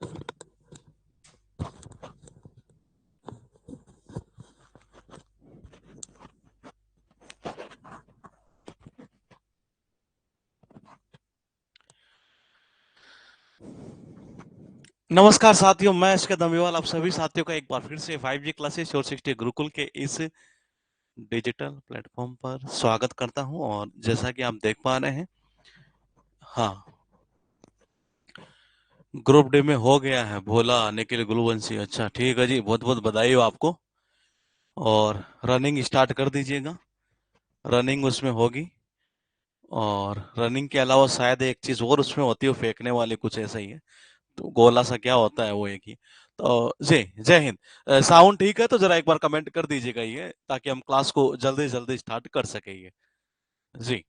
नमस्कार साथियों, मैं इसके दमीवाल आप सभी साथियों का एक बार फिर से 5G क्लासेस और 60 गुरुकुल के इस डिजिटल प्लेटफॉर्म पर स्वागत करता हूं। और जैसा कि आप देख पा रहे हैं, हाँ, ग्रुप डी में हो गया है भोला निखिल गुरुवंशी। अच्छा ठीक है जी, बहुत बहुत बधाई हो आपको। और रनिंग स्टार्ट कर दीजिएगा। रनिंग उसमें होगी। और रनिंग के अलावा शायद एक चीज और उसमें होती है, वो फेंकने वाली कुछ ऐसा ही है। तो गोला सा क्या होता है वो एक ही। तो जी, जय हिंद। साउंड ठीक है तो जरा एक बार कमेंट कर दीजिएगा ये, ताकि हम क्लास को जल्दी जल्दी स्टार्ट कर सके ये। जी।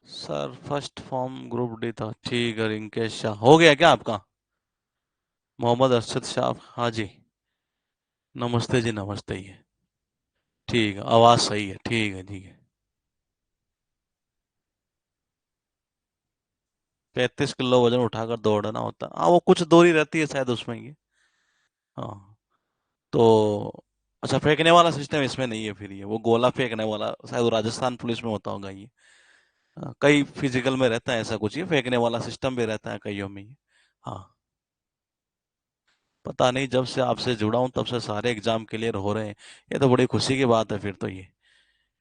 Sir first form group D था, ठीक है। रिंकेश शाह हो गया क्या आपका? मोहम्मद अरशद शाह, हाँ जी। नमस्ते जी, नमस्ते ये। ठीक है, आवाज सही है, ठीक है, ठीक है। 35 किलो वजन उठाकर दौड़ना होता है, हाँ, वो कुछ दूरी रहती है शायद उसमें ये। हाँ। तो अच्छा, फेंकने वाला सिस्टम इसमें नहीं है फिर, ये वो गोला फेंकने वाला शायद वो राजस्थान पुलिस में होता होगा ये। हाँ, कई फिजिकल में रहता है ऐसा कुछ, ये फेंकने वाला सिस्टम भी रहता है कईयों में ये। हाँ। पता नहीं, जब से आपसे जुड़ा हूं तब से सारे एग्जाम क्लियर हो रहे हैं। ये तो बड़ी खुशी की बात है फिर तो ये,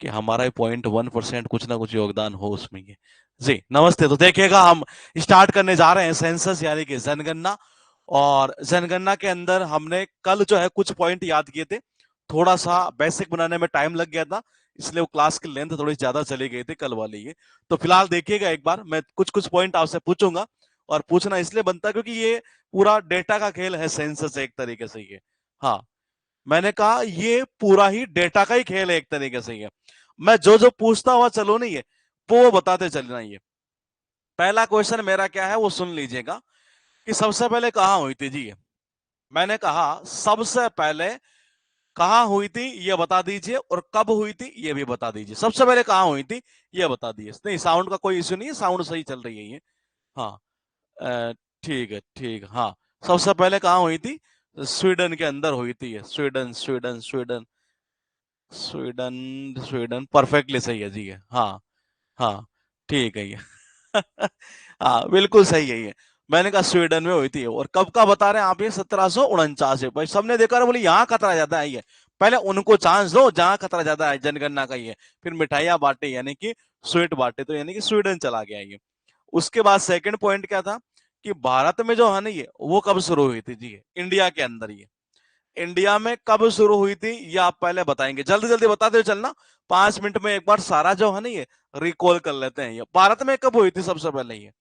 कि हमारा 0.1% कुछ ना कुछ योगदान हो उसमें ये। जी नमस्ते। तो देखिएगा, हम स्टार्ट करने जा रहे हैं सेंसस यानी कि जनगणना। और जनगणना के अंदर हमने कल जो है कुछ पॉइंट याद किए थे। थोड़ा सा बेसिक बनाने में टाइम लग गया था, इसलिए वो क्लास की लेंथ थोड़ी ज्यादा चली गई थी कल वाली ये। तो फिलहाल देखिएगा, एक बार मैं कुछ कुछ पॉइंट आपसे पूछूंगा। और पूछना इसलिए बनता है क्योंकि ये पूरा डेटा का खेल है, सेंसस एक तरीके से ये। हाँ, मैंने कहा ये पूरा ही डेटा का ही खेल है एक तरीके से ये। मैं जो जो पूछता हुआ चलो नहीं है, वो बताते चलना ये। पहला क्वेश्चन मेरा क्या है वो सुन लीजिएगा, कि सबसे पहले कहाँ हुई थी जी ये। मैंने कहा सबसे पहले कहाँ हुई थी ये बता दीजिए, और कब हुई थी ये भी बता दीजिए। सबसे पहले कहाँ हुई थी ये बता दीजिए। नहीं, साउंड का कोई इश्यू नहीं है, साउंड सही चल रही है ये। हाँ। अ, ठीक है, ठीक है, हाँ। सबसे पहले कहाँ हुई थी? स्वीडन के अंदर हुई थी ये। Sweden, Sweden, Sweden, Sweden, Sweden perfectly सही है जी ये। हाँ। हाँ। ठीक है ये। हाँ, बिल्कुल सही है ये। मैंने कहा स्वीडन में हुई थी। और कब का बता रहे हैं आप ये? 1749 है। भाई सबने देखा बोले यहाँ खतरा ज्यादा है ये। पहले उनको चांस दो जहां खतरा ज्यादा है जनगणना का ये। फिर मिठाइयां बांटे, यानी कि स्वीट बांटे, तो यानी कि स्वीडन चला गया ये। उसके बाद सेकंड पॉइंट क्या था? कि भारत में जो है ना ये, वो कब शुरू हुई थी जी ये? इंडिया के अंदर ये। इंडिया में कब शुरू हुई थी ये आप पहले बताएंगे, जल्दी जल्दी बताते हुए चलना। 5 मिनट में एक बार सारा जो है ना ये रिकॉल कर लेते हैं। ये भारत में कब हुई थी सबसे पहले ये?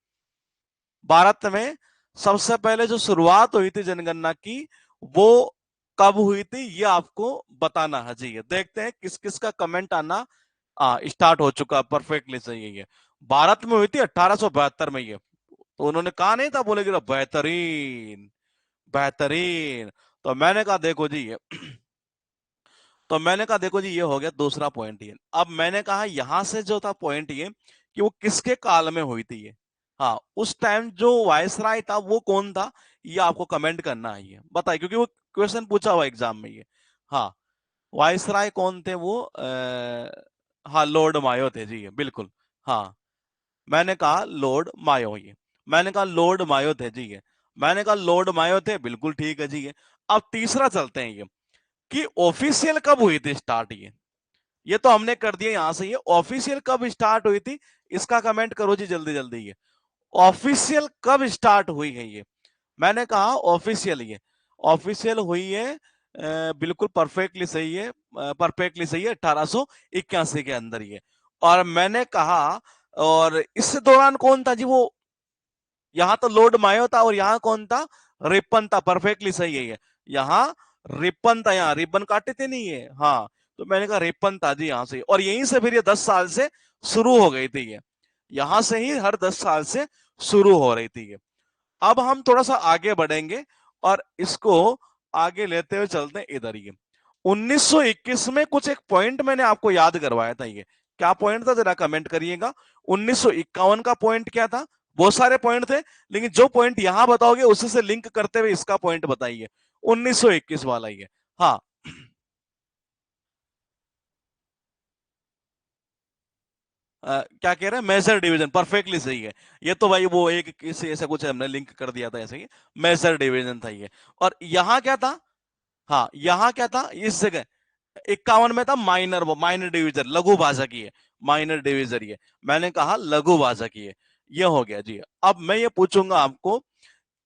भारत में सबसे पहले जो शुरुआत हुई थी जनगणना की, वो कब हुई थी ये आपको बताना है जी। ये देखते हैं किस किस का कमेंट आना स्टार्ट हो चुका। परफेक्टली सही है ये। भारत में हुई थी 1872 में ये। तो उन्होंने कहा नहीं था, बोले कि बेहतरीन, बेहतरीन। तो मैंने कहा देखो जी ये, तो मैंने कहा देखो जी, ये हो गया दूसरा पॉइंट ये। अब मैंने कहा यहां से जो था पॉइंट ये, कि वो किसके काल में हुई थी ये। हाँ, उस टाइम जो वायसराय था वो कौन था, ये आपको कमेंट करना है ये बताइए, क्योंकि वो क्वेश्चन पूछा हुआ एग्जाम में ये। हाँ, वायसराय कौन थे वो? हाँ, लॉर्ड मायो थे जी ये, बिल्कुल। हाँ, मैंने कहा लॉर्ड मायो ये। मैंने कहा लॉर्ड मायो थे जी ये। मैंने कहा लॉर्ड मायो थे, बिल्कुल ठीक है जी ये। अब तीसरा चलते हैं ये, कि ऑफिशियल कब हुई थी स्टार्ट ये तो हमने कर दिया यहां से। ये ऑफिशियल कब स्टार्ट हुई थी, इसका कमेंट करो जी जल्दी जल्दी ये। ऑफिशियल कब स्टार्ट हुई है ये? मैंने कहा ऑफिशियल ये, ऑफिशियल हुई है। बिल्कुल परफेक्टली सही है। परफेक्टली सही है, 1881 के अंदर ये। और मैंने कहा, और इस दौरान कौन था जी वो? यहाँ तो लॉर्ड मायो था, और यहाँ कौन था? रिपन था। परफेक्टली सही है ये। यहाँ रिपन था, यहाँ रिबन काटे थे नहीं ये। हाँ, तो मैंने कहा रिपन था जी यहाँ से। और यहीं से फिर ये 10 साल से शुरू हो गई थी ये। यहां से ही हर 10 साल से शुरू हो रही थी ये। अब हम थोड़ा सा आगे बढ़ेंगे और इसको आगे लेते हुए चलते हैं इधर। ये 1921 में कुछ एक पॉइंट मैंने आपको याद करवाया था। ये क्या पॉइंट था जरा कमेंट करिएगा। 1951 का पॉइंट क्या था? बहुत सारे पॉइंट थे, लेकिन जो पॉइंट यहां बताओगे उसी से लिंक करते हुए इसका पॉइंट बताइए। 1921 वाला ही है। हाँ, क्या कह रहे हैं? मेजर डिवीजन, परफेक्टली सही है। ये तो भाई वो एक किसी ऐसा कुछ हमने लिंक कर दिया था ऐसे ही। मेजर डिवीजन था ये। और यहाँ क्या था? हाँ, यहाँ क्या था इस जगह? 51 में था माइनर, वो माइनर डिवीजन, लघु भाषा की है। माइनर डिवीजन ये मैंने कहा लघु भाषा की है। ये हो गया जी। अब मैं ये पूछूंगा आपको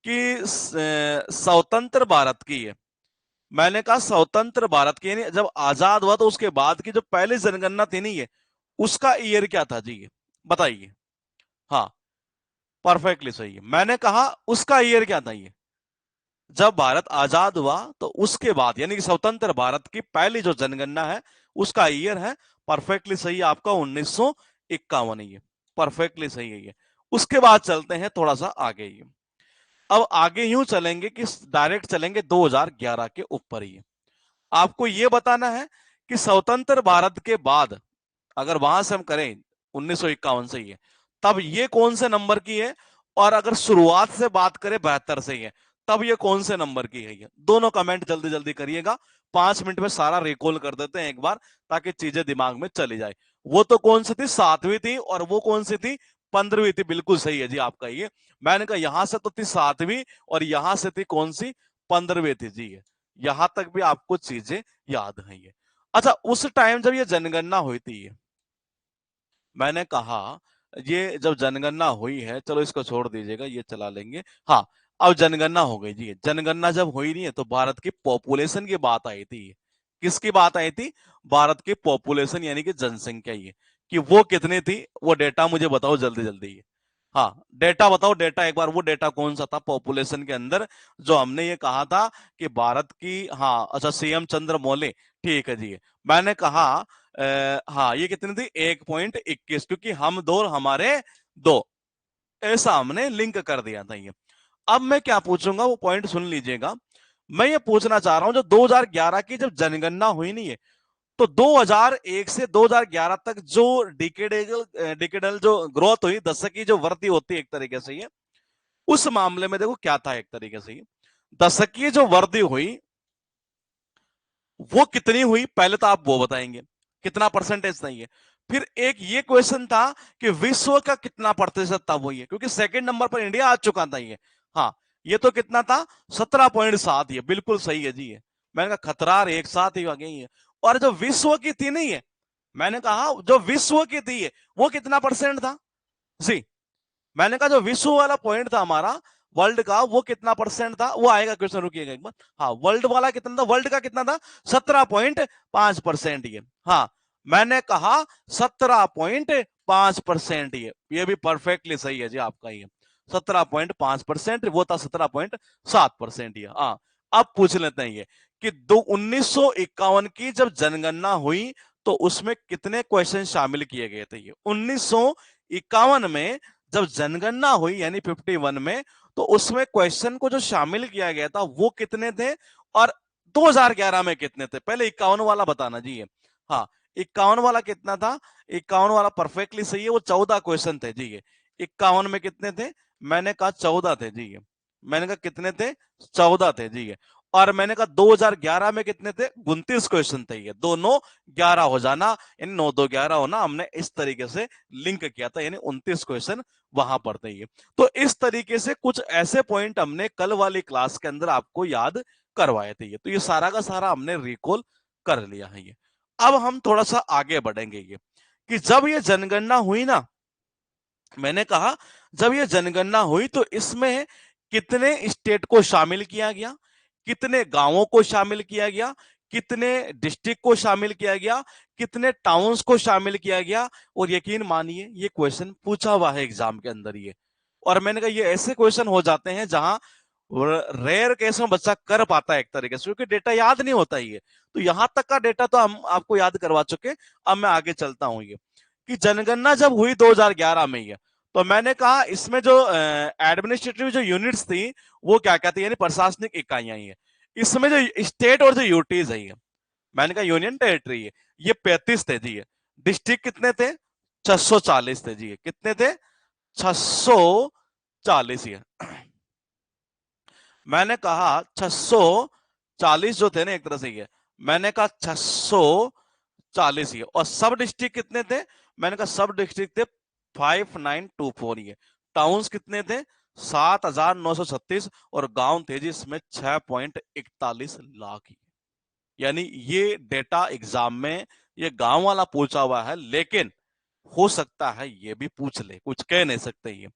कि स्वतंत्र भारत की है। मैंने कहा स्वतंत्र भारत की, यानी जब आजाद हुआ तो उसके बाद की जो पहली जनगणना थी नहीं है, उसका ईयर क्या था जी? ये बताइए। हाँ, परफेक्टली सही है। मैंने कहा उसका ईयर क्या था? ये जब भारत आजाद हुआ तो उसके बाद, यानी कि स्वतंत्र भारत की पहली जो जनगणना है उसका ईयर है। परफेक्टली सही है आपका, 1951 है। परफेक्टली सही है ये। उसके बाद चलते हैं थोड़ा सा आगे। ये अब आगे यूं चलेंगे कि डायरेक्ट चलेंगे 2011 के ऊपर ही। आपको ये बताना है कि स्वतंत्र भारत के बाद अगर वहां से हम करें 1951 से ही है, तब ये कौन से नंबर की है? और अगर शुरुआत से बात करें 72 से ही है, तब ये कौन से नंबर की है? ये दोनों कमेंट जल्दी जल्दी करिएगा। 5 मिनट में सारा रिकॉल कर देते हैं एक बार, ताकि चीजें दिमाग में चली जाए। वो तो कौन सी थी? 7वीं थी। और वो कौन सी थी? 15वीं थी। बिल्कुल सही है जी आपका ये। मैंने कहा यहां से तो थी 7वीं और यहां से थी कौन सी? 15वीं थी जी ये। यहां तक भी आपको चीजें याद है ये। अच्छा, उस टाइम जब ये जनगणना हुई थी, मैंने कहा ये जब जनगणना हुई है, चलो इसको छोड़ दीजिएगा, ये चला लेंगे। हाँ, अब जनगणना हो गई जी। जनगणना जब हुई नहीं है तो भारत की पॉपुलेशन की बात आई थी। किसकी बात आई थी? भारत की पॉपुलेशन, यानी कि जनसंख्या। ये कि वो कितनी थी, वो डेटा मुझे बताओ जल्दी जल्दी। हाँ, डेटा बताओ। डेटा एक बार, वो डेटा कौन सा था पॉपुलेशन के अंदर जो हमने ये कहा था कि भारत की? हाँ, अच्छा, सीएम चंद्र मौर्य। ठीक है जी। मैंने कहा हाँ, ये कितनी थी? 1.21, क्योंकि हम दो और हमारे दो, ऐसा हमने लिंक कर दिया था ये। अब मैं क्या पूछूंगा वो पॉइंट सुन लीजिएगा। मैं ये पूछना चाह रहा हूं, जो 2011 की जब जनगणना हुई नहीं है, तो 2001 से 2011 तक जो डिकेडल डिकेडल जो ग्रोथ हुई, दशक की जो वृद्धि होती है एक तरीके से, ये उस मामले में देखो क्या था एक तरीके से। ये दशकीय जो वृद्धि हुई वो कितनी हुई, पहले तो आप वो बताएंगे कितना परसेंटेज नहीं है। फिर एक ये क्वेश्चन था कि विश्व का कितना प्रतिशत था, वो ये, क्योंकि सेकंड नंबर पर इंडिया आ चुका था ये। हाँ, ये तो कितना था? 17.7। ये बिल्कुल सही है जी। ये मैंने कहा खतरार एक साथ ही आ गई है। और जो विश्व की थी नहीं है, मैंने कहा जो विश्व की थी है, वो कितना परसेंट था जी? मैंने कहा जो विश्व वाला पॉइंट था हमारा, वर्ल्ड का, वो कितना परसेंट था? वो आएगा क्वेश्चन, रुकिएगा एक बार। हाँ, वर्ल्ड वाला कितना था? वर्ल्ड का कितना था? 17.5%। ये हाँ, मैंने कहा 17.5%। ये भी परफेक्टली सही है जी आपका। ये 17.5%, वो था 17.7%। ये हाँ। अब पूछ लेते हैं ये कि 1951 की जब जनगणना हुई तो उसमें कितने क्वेश्चन शामिल किए गए थे? ये 1951 में जब जनगणना हुई यानी 51 में, तो उसमें क्वेश्चन को जो शामिल किया गया था वो कितने थे? और 2011 में कितने थे? पहले 51 वाला बताना जी। ये हाँ, 51 वाला कितना था? 51 वाला परफेक्टली सही है, वो 14 क्वेश्चन थे जी। ये 51 में कितने थे? मैंने कहा 14 थे जी। ये मैंने कहा कितने थे? 14 थे जी। ये और मैंने कहा 2011 में कितने थे? 29 क्वेश्चन थे। ये दोनों 11 हो जाना, यानी 9 2 11 होना, हमने इस तरीके से लिंक किया था, यानी 29 क्वेश्चन वहां पर थे ये। तो इस तरीके से कुछ ऐसे पॉइंट हमने कल वाली क्लास के अंदर आपको याद करवाए थे। ये तो ये सारा का सारा हमने रिकॉल कर लिया है ये। अब हम थोड़ा सा आगे बढ़ेंगे ये कि जब ये जनगणना हुई ना, मैंने कहा जब ये जनगणना हुई तो इसमें कितने स्टेट को शामिल किया गया, कितने गांवों को शामिल किया गया, कितने डिस्ट्रिक्ट को शामिल किया गया, कितने टाउन्स को शामिल किया गया। और यकीन मानिए ये क्वेश्चन पूछा हुआ है एग्जाम के अंदर ये। और मैंने कहा ये ऐसे क्वेश्चन हो जाते हैं जहां रेयर केस में बच्चा कर पाता है एक तरीके से, क्योंकि डेटा याद नहीं होता ये। तो यहां तक का डेटा तो हम आपको याद करवा चुके। अब मैं आगे चलता हूं ये कि जनगणना जब हुई 2011 में, ये तो मैंने कहा इसमें जो एडमिनिस्ट्रेटिव जो यूनिट्स थी वो क्या क्या थी, यानी प्रशासनिक इकाइयां ही है। इसमें जो स्टेट और जो यूटीज है, मैंने कहा यूनियन टेरिटरी है, ये 35 थे जी। डिस्ट्रिक्ट कितने थे? 640 थे जी। कितने थे? 640 ही है। मैंने कहा 640 जो थे ना, एक तरह से ये मैंने कहा 640 ही है। और सब डिस्ट्रिक्ट कितने थे? मैंने कहा सब डिस्ट्रिक्ट थे 5924 ये। टाउन्स कितने थे? 7936। और गांव थे जी इसमें 6.41 लाख ही। यानी ये डेटा एग्जाम में ये गांव वाला पूछा हुआ है, लेकिन हो सकता है ये भी पूछ ले, कुछ कह नहीं सकते। ये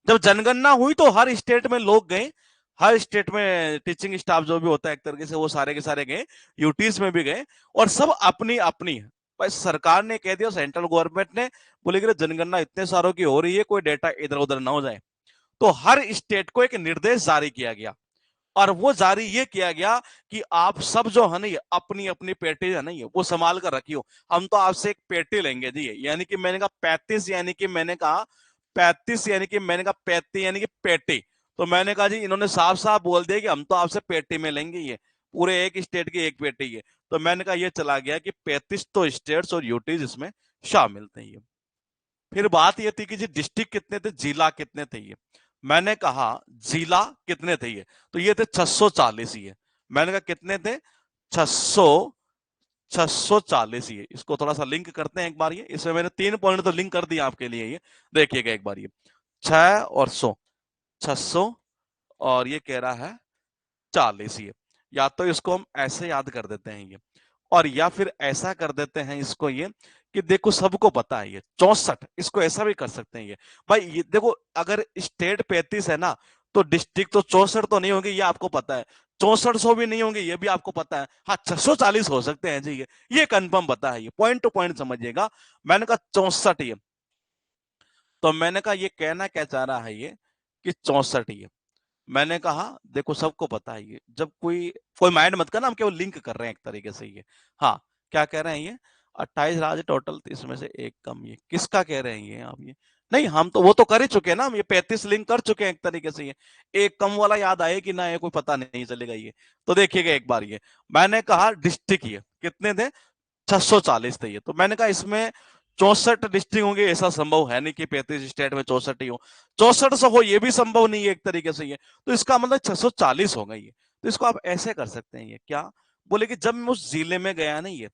जब जनगणना हुई तो हर स्टेट में लोग गए, हर स्टेट में टीचिंग स्टाफ जो भी होता है एक तरीके से वो सारे के सारे गए, यूटीज में भी गए, और सब अपनी अपनी भाई सरकार ने कह दिया, सेंट्रल गवर्नमेंट ने बोले कि जनगणना इतने सारों की हो रही है, कोई डेटा इधर उधर ना हो जाए। तो हर स्टेट को एक निर्देश जारी किया गया, और वो जारी ये किया गया कि आप सब जो है ना ये अपनी अपनी पेटी है ना ये वो संभाल कर रखियो। हम तो आपसे एक पेटी लेंगे जी, यानी कि मैंने कहा 35, यानी कि मैंने कहा 35, यानी कि मैंने कहा 35 यानी कि पेटी। तो मैंने कहा जी इन्होंने साफ साफ बोल दिया कि हम तो आपसे पेटी में लेंगे, ये पूरे एक स्टेट की एक पेटी है। तो मैंने कहा ये चला गया कि 35 तो स्टेट्स और यूटीज इसमें शामिल थे ये। फिर बात ये थी कि जी डिस्ट्रिक्ट कितने थे, जिला कितने थे ये। मैंने कहा जिला कितने थे ये, तो ये थे 640 ही है। मैंने कहा कितने थे? 600 640 ही है। इसको थोड़ा सा लिंक करते हैं एक बार, ये इसमें मैंने 3 पॉइंट तो लिंक कर दिया आपके लिए, ये देखिएगा एक बार। ये 6 और 100, 600, और ये कह रहा है 40 ही है। या तो इसको हम ऐसे याद कर देते हैं ये, और या फिर ऐसा कर देते हैं इसको ये कि देखो सबको पता है ये 64, इसको ऐसा भी कर सकते हैं ये। भाई ये देखो, अगर स्टेट 35 है ना, तो डिस्ट्रिक्ट तो 64 तो नहीं होंगे, ये आपको पता है। 6400 भी नहीं होंगे, ये भी आपको पता है। हाँ 640 हो सकते हैं जी, ये कंफर्म पता है, ये पॉइंट टू पॉइंट समझिएगा। मैंने कहा 64 ये। तो मैंने कहा ये कहना क्या चाह रहा है ये कि 64 ये। मैंने कहा देखो सबको पता है ये, जब कोई कोई माइंड मत करना, हम केवल लिंक कर रहे हैं एक तरीके से ये। हाँ क्या कह रहे हैं ये? 28 राज्य टोटल, इसमें से एक कम, ये किसका कह रहे हैं ये आप? ये नहीं, हम तो वो तो कर ही चुके हैं ना, हम ये 35 लिंक कर चुके हैं एक तरीके से। ये एक कम वाला याद आए कि ना, ये कोई पता नहीं चलेगा ये। तो देखिएगा एक बार, ये मैंने कहा डिस्ट्रिक्ट ये कितने थे? 640 थे ये। तो मैंने कहा इसमें 64 डिस्ट्रिक्ट होंगे, ऐसा संभव है नहीं कि 35 स्टेट में 64 ही हो। 6400 हो ये भी संभव नहीं है एक तरीके से ये। तो इसका मतलब 640 होगा ये। तो इसको आप ऐसे कर सकते हैं, ये क्या बोले कि जब मैं उस जिले में गया ना ये,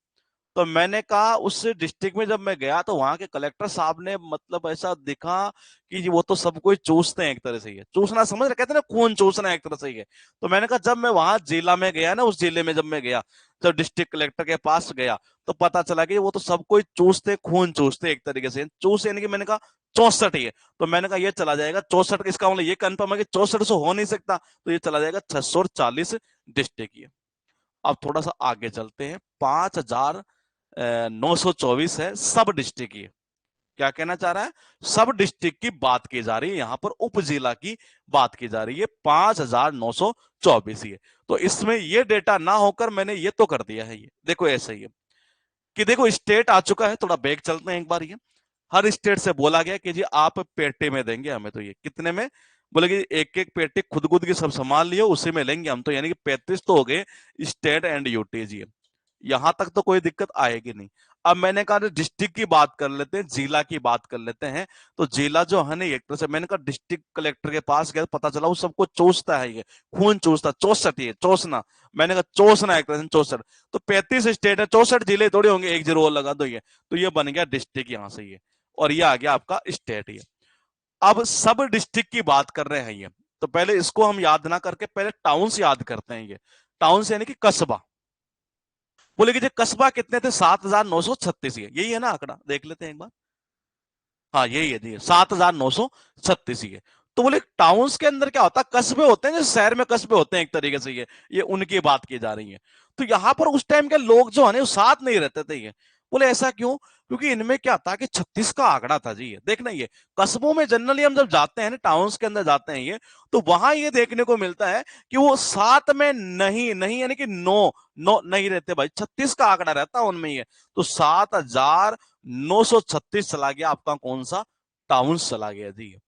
तो मैंने कहा उस डिस्ट्रिक्ट में जब मैं गया तो वहां के कलेक्टर साहब ने मतलब ऐसा दिखा कि वो तो सब कोई चूसते हैं एक तरह से, ये चूसना समझ रहे, कहते हैं ना खून चूसना एक तरह से ये। तो मैंने कहा जब मैं वहां जिला में गया ना, उस जिले में जब मैं गया, जब डिस्ट्रिक्ट कलेक्टर के पास गया, तो पता चला कि वो तो सब कोई चूसते, खून चूसते एक तरीके से चूस, यानी कि मैंने कहा 64 ही है। तो मैंने कहा ये चला जाएगा 64, इसका मतलब ये कंफर्म है कि 64 से हो नहीं सकता, तो ये चला जाएगा 640 डिस्ट्रिक्ट ये। अब थोड़ा सा आगे चलते हैं, 5924 है सब डिस्ट्रिक्ट की। क्या कहना चाह रहा है? सब डिस्ट्रिक्ट की बात की जा रही है, यहां पर उप जिला की बात की जा रही है। 5924 ही है। तो इसमें ये डेटा ना होकर मैंने ये तो कर दिया है, ये देखो ऐसे ही है कि देखो स्टेट आ चुका है। थोड़ा बैक चलते हैं एक बार, ये हर स्टेट से बोला गया कि जी आप पेटे में देंगे हमें, तो ये कितने में? बोले कि एक एक पेटी खुद खुद की सब संभाल लियो, उसी में लेंगे हम तो, यानी कि 35 तो हो गए स्टेट एंड यूटी जी। यहां तक तो कोई दिक्कत आएगी नहीं। अब मैंने कहा डिस्ट्रिक्ट की बात कर लेते हैं, जिला की बात कर लेते हैं। तो जिला जो है ना एक तरह से, मैंने कहा डिस्ट्रिक्ट कलेक्टर के पास गया, पता चला वो सबको चूसता है, ये खून चूसता। 64 ये चौसना, मैंने कहा चौसना एक तरह से 64। तो 35 स्टेट है, 64 जिले थोड़े होंगे, एक जीरो और लगा दो ये, तो ये बन गया डिस्ट्रिक्ट यहां से ये। और ये आ गया आपका स्टेट ये। अब सब डिस्ट्रिक्ट की बात कर रहे हैं ये, तो पहले इसको हम याद ना करके पहले टाउन्स याद करते हैं ये। टाउन्स यानी कि कस्बा। बोले कि जो कस्बा कितने थे? 7936 यही है ना आंकड़ा, देख लेते हैं एक बार। हाँ यही है जी, 7936 ही है। तो बोले टाउन्स के अंदर क्या होता है, कस्बे होते हैं, जो शहर में कस्बे होते हैं एक तरीके से, ये उनकी बात की जा रही है। तो यहां पर उस टाइम के लोग जो है ना वो साथ नहीं रहते थे ये। बोले ऐसा क्यों? क्योंकि इनमें क्या था कि 36 का आंकड़ा था जी। ये देखना, ये कस्बों में जनरली हम जब जाते हैं ना, टाउन्स के अंदर जाते हैं ये, तो वहां ये देखने को मिलता है कि वो सात में नहीं नहीं, यानी कि नो नो नहीं रहते भाई, 36 का आंकड़ा रहता है उनमें ये। तो 7936 चला गया आपका कौन सा? टाउन्स चला गया जी।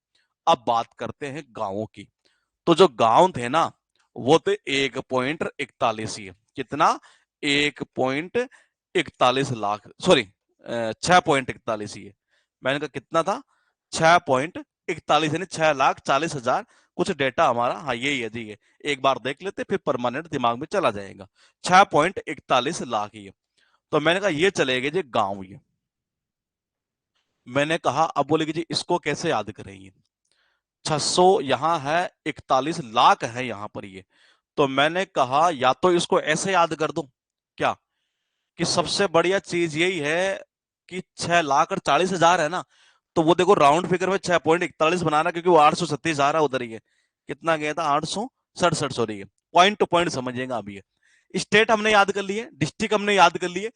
अब बात करते हैं गांवों की। तो जो गांव थे ना, वो थे 1.41 ही। कितना? 1.41 लाख, सॉरी 6.41 ही। मैंने कहा कितना था? 6.41, यानी 6,40,000 कुछ डेटा हमारा, हाँ यही है जी। ये एक बार देख लेते फिर परमानेंट दिमाग में चला जाएगा। 6.41 लाख ही है। तो मैंने कहा ये चलेगा जी गांव ये। मैंने कहा अब बोलेगी जी इसको कैसे याद करेंगे? 600 यहाँ है, 41 लाख है यहाँ पर ये। तो मैंने कहा या तो इसको ऐसे याद कर दो क्या, कि सबसे बढ़िया चीज यही है कि 6,40,000 है ना, तो वो देखो राउंड फिगर में 6.41 बनाना, क्योंकि वो 836 आ रहा है उधर ही है। कितना गया था? 867, सॉरी है। पॉइंट टू पॉइंट समझिएगा। अभी ये स्टेट हमने याद कर लिए, डिस्ट्रिक्ट हमने याद कर लिए।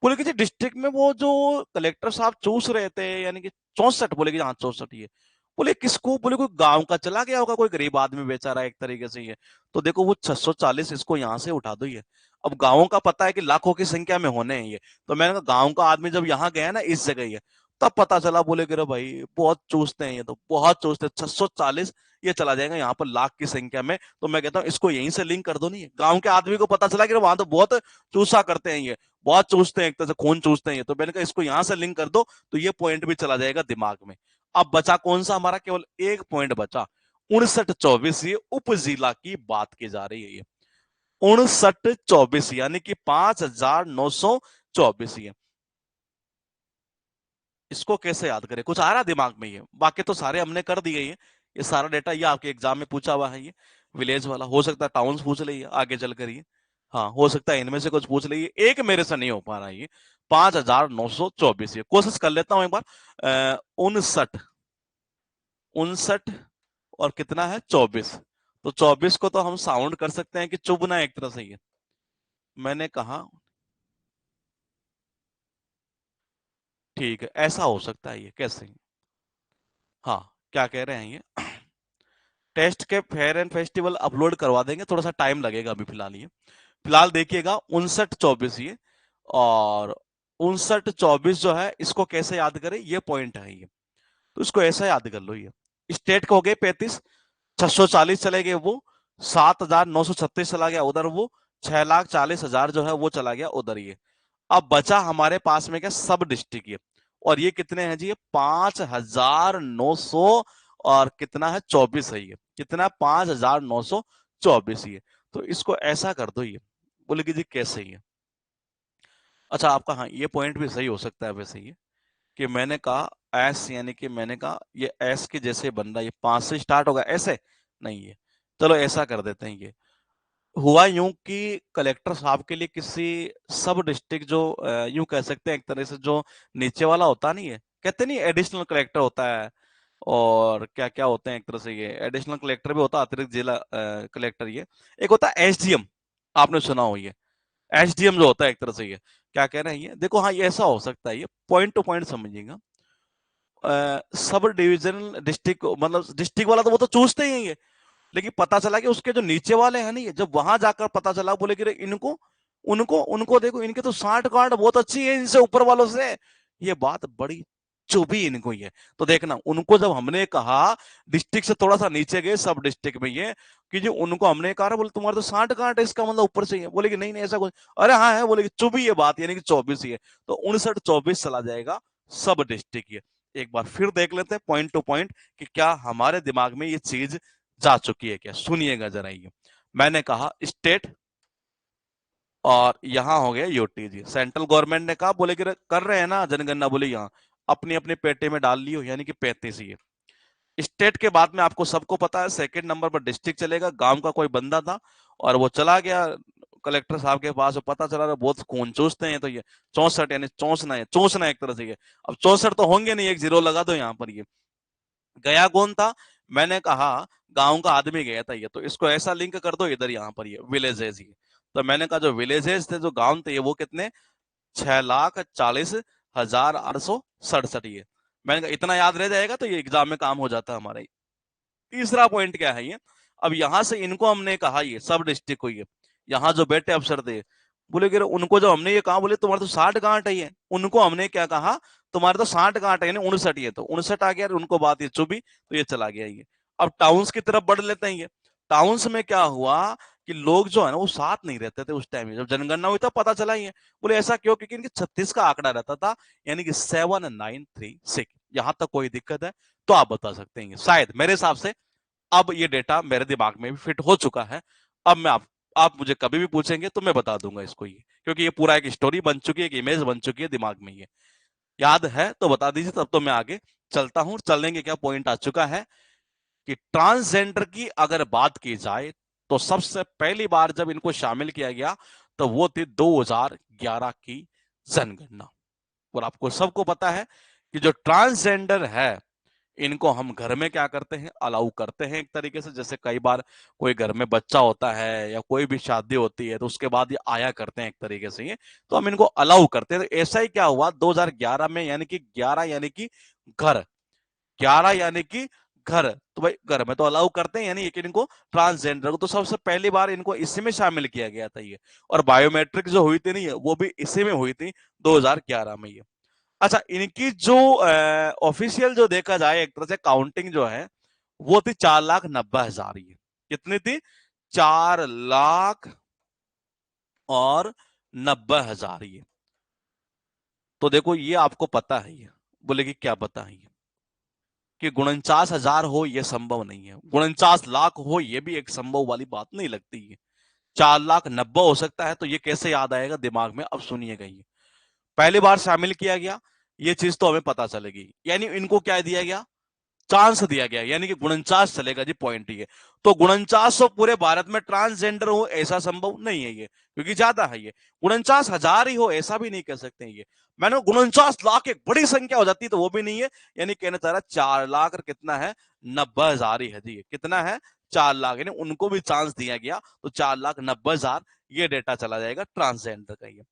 बोले कि डिस्ट्रिक्ट में वो जो कलेक्टर साहब चूस रहे थे, यानी कि 64, बोले कि हाँ 64 ये। बोले किसको? बोले कोई गांव का चला गया होगा, कोई गरीब आदमी बेचारा एक तरीके से ये। तो देखो वो 640 इसको यहां से उठा दो ये। अब गांवों का पता है कि लाखों की संख्या में होने हैं ये। तो मैंने कहा गांव का आदमी जब यहाँ गया ना इस जगह ये, तब पता चला। बोले कि रे भाई बहुत चूसते हैं ये, तो बहुत चूसते हैं। 640 ये चला जाएगा यहाँ पर लाख की संख्या में। तो मैं कहता हूँ इसको यहीं से लिंक कर दो। नहीं, गांव के आदमी को पता चला कि वहां तो बहुत चूसा करते हैं ये, बहुत चूसते हैं, एक तरह से खून चूसते हैं ये। तो मैंने कहा इसको यहां से लिंक कर दो, तो ये पॉइंट भी चला जाएगा दिमाग में। अब बचा कौन सा? हमारा केवल एक पॉइंट बचा। 59-24 ये उप जिला की बात की जा रही है ये। 59-24 यानी कि 5,924 ये। इसको कैसे याद करें? कुछ आ रहा दिमाग में? ये बाकी तो सारे हमने कर दिए। ये सारा डेटा ये आपके एग्जाम में पूछा हुआ है। ये विलेज वाला हो सकता है, टाउन्स पूछ लीजिए आगे चल कर ये। हाँ हो सकता है इनमें से कुछ पूछ लीजिए। एक मेरे से नहीं हो पा रहा है ये। 5,924 ये। कोशिश कर लेता हूं एक बार। 59 और कितना है? 24। तो 24 को तो हम साउंड कर सकते हैं कि चुभना एक तरह से ये। मैंने कहा ठीक है, ऐसा हो सकता है ये। कैसे? हाँ, क्या कह रहे हैं ये? टेस्ट के फेयर एंड फेस्टिवल अपलोड करवा देंगे, थोड़ा सा टाइम लगेगा अभी फिलहाल ये। फिलहाल देखिएगा 59-24 ये। और 59-24 जो है इसको कैसे याद करें? ये पॉइंट है ये। तो इसको ऐसा याद कर लो ये। स्टेट को हो गए 35, 640 चले गए वो, 7,936 चला गया उधर वो, 6,40,000 जो है वो चला गया उधर ये। अब बचा हमारे पास में क्या? सब डिस्ट्रिक्ट ये। और ये कितने हैं जी? ये 5,900 और कितना है? 24 है ये। कितना? 5,924 ये। तो इसको ऐसा कर दो ये। बोले कि जी कैसे ये? अच्छा आपका, हाँ ये पॉइंट भी सही हो सकता है वैसे ये, कि मैंने कहा एस, यानी कि मैंने कहा ये एस के जैसे बन रहा है, ये 5 से स्टार्ट होगा ऐसे नहीं है। चलो ऐसा कर देते हैं ये। हुआ यूं कि कलेक्टर साहब के लिए किसी सब डिस्ट्रिक्ट जो यूं कह सकते हैं एक तरह से, जो नीचे वाला होता नहीं है, कहते नहीं एडिशनल कलेक्टर होता है, और क्या क्या होते हैं एक तरह से, ये एडिशनल कलेक्टर भी होता है, अतिरिक्त जिला कलेक्टर ये। एक होता है एसडीएम, आपने सुना हो ये। एसडीएम जो होता है एक तरह से ये। क्या कह रहे हैं ये? देखो हाँ ये ऐसा हो सकता है ये, पॉइंट टू पॉइंट समझिएगा। सब डिविजनल डिस्ट्रिक्ट, मतलब डिस्ट्रिक्ट वाला तो वो तो चूसते ही हैं ये। लेकिन पता चला कि उसके जो नीचे वाले हैं नहीं, जब वहां जाकर पता चला, बोले कि इनको उनको उनको देखो, इनके तो 60 कार्ड बहुत अच्छी है इनसे ऊपर वालों से। ये बात बड़ी चुभी इनको ये। तो देखना, उनको जब हमने कहा डिस्ट्रिक्ट से थोड़ा सा नीचे गए सब डिस्ट्रिक्ट में ये, कि जो उनको हमने कहा, बोले तुम्हारे तो 60 कार्ड है, इसका मतलब ऊपर से ही है। बोले कि नहीं नहीं ऐसा कुछ। अरे हाँ है। बोले कि चुभी ये बात, यानी कि 24 ही है। तो 59-24 चला जाएगा सब डिस्ट्रिक्ट ये। एक बार फिर देख लेते हैं पॉइंट टू पॉइंट, कि क्या हमारे दिमाग में ये चीज जा चुकी है क्या। सुनिएगा जरा ये। मैंने कहा स्टेट, और यहां हो गया यूटी जी। सेंट्रल गवर्नमेंट ने कहा, बोले कि कर रहे हैं ना जनगणना, बोले यहाँ अपनी अपने पेटे में डाल लियो, यानी कि 35 ये। स्टेट के बाद में आपको सबको पता है सेकंड नंबर पर डिस्ट्रिक्ट चलेगा। गांव का कोई बंदा था और वो चला गया कलेक्टर साहब के पास, और पता चला बहुत खून चूसते हैं। तो ये 64, यानी चौंसना है, चौंसना एक तरह से ये। अब 64 तो होंगे नहीं, एक जीरो लगा दो यहाँ पर ये। गया कौन था? मैंने कहा गांव का आदमी गया था ये। तो इसको ऐसा लिंक कर दो इधर यहाँ पर ये विलेजेस ये। तो मैंने कहा जो विलेजेस थे, जो गांव थे, वो कितने? 6,40,867 ये। मैंने कहा इतना याद रह जाएगा तो ये एग्जाम में काम हो जाता है हमारा। तीसरा पॉइंट क्या है ये? अब यहां से इनको हमने कहा ये सब डिस्ट्रिक्ट को ये, यहाँ जो बैठे अफसर थे, बोले कि उनको जब हमने ये कहा, बोले तुम्हारे तो 60 गांठ है, ये उनको हमने क्या कहा, तुम्हारे तो 60 गांठ है, यानी 59 है, तो 59 आ गया, उनको बात ये चुभी, तो ये चला गया ये। अब टाउन्स की तरफ बढ़ लेते हैं ये। टाउन्स में क्या हुआ कि लोग जो है ना वो साथ नहीं रहते थे उस टाइम, जब जनगणना हुई तब पता चला ये। बोले ऐसा क्यों, क्योंकि इनके 36 का आंकड़ा रहता था, यानी कि 7936। यहां तक कोई दिक्कत है तो आप बता सकते हैं, शायद मेरे हिसाब से अब ये डेटा मेरे दिमाग में भी फिट हो चुका है। अब मैं आप मुझे कभी भी पूछेंगे तो मैं बता दूंगा इसको ये, क्योंकि ये पूरा एक स्टोरी बन चुकी है, एक इमेज बन चुकी है दिमाग में। ये याद है तो बता दीजिए, तब तो मैं आगे चलता हूं। चलने के क्या पॉइंट आ चुका है कि ट्रांसजेंडर की अगर बात की जाए तो सबसे पहली बार जब इनको शामिल किया गया तो वो थी 2011 की जनगणना। और आपको सबको पता है कि जो ट्रांसजेंडर है इनको हम घर में क्या करते हैं, अलाउ करते हैं एक तरीके से। जैसे कई बार कोई घर में बच्चा होता है या कोई भी शादी होती है तो उसके बाद ये आया करते हैं एक तरीके से, ये तो हम इनको अलाउ करते हैं। तो ऐसा ही क्या हुआ 2011 में, यानी कि 11 यानी कि घर, 11 यानी कि घर, तो भाई घर में तो अलाउ करते हैं, यानी कि इनको ट्रांसजेंडर को तो सबसे पहली बार इनको इसी में शामिल किया गया था ये। और बायोमेट्रिक जो हुई थी नहीं, वो भी इसी में हुई थी 2011 में ये। अच्छा, इनकी जो ऑफिशियल जो देखा जाए एक तरह से काउंटिंग जो है वो थी 4,90,000 ये। कितनी थी? 4,90,000 ये। तो देखो ये आपको पता है ये, बोले कि क्या पता है ये, कि 49,000 हो ये संभव नहीं है, 49 लाख हो ये भी एक संभव वाली बात नहीं लगती है। 4,90,000 हो सकता है, तो ये कैसे याद आएगा दिमाग में, अब सुनिएगा ये। पहली बार शामिल किया गया, ये चीज तो हमें पता चलेगी, यानी इनको क्या दिया गया, चांस दिया गया, यानी कि 49 चलेगा जी, पॉइंट ये। तो 49 पूरे भारत में ट्रांसजेंडर हो ऐसा संभव नहीं है ये, क्योंकि ज्यादा है ये। 49,000 ही हो ऐसा भी नहीं कह सकते ये। मैंने 49 लाख एक बड़ी संख्या हो जाती तो वो भी नहीं है, यानी कहना चाह रहा 4,00,000 और कितना है, 90,000 ही है जी। कितना है, 4,00,000, यानी उनको भी चांस दिया गया, तो 4,90,000 ये डेटा चला जाएगा ट्रांसजेंडर का ये।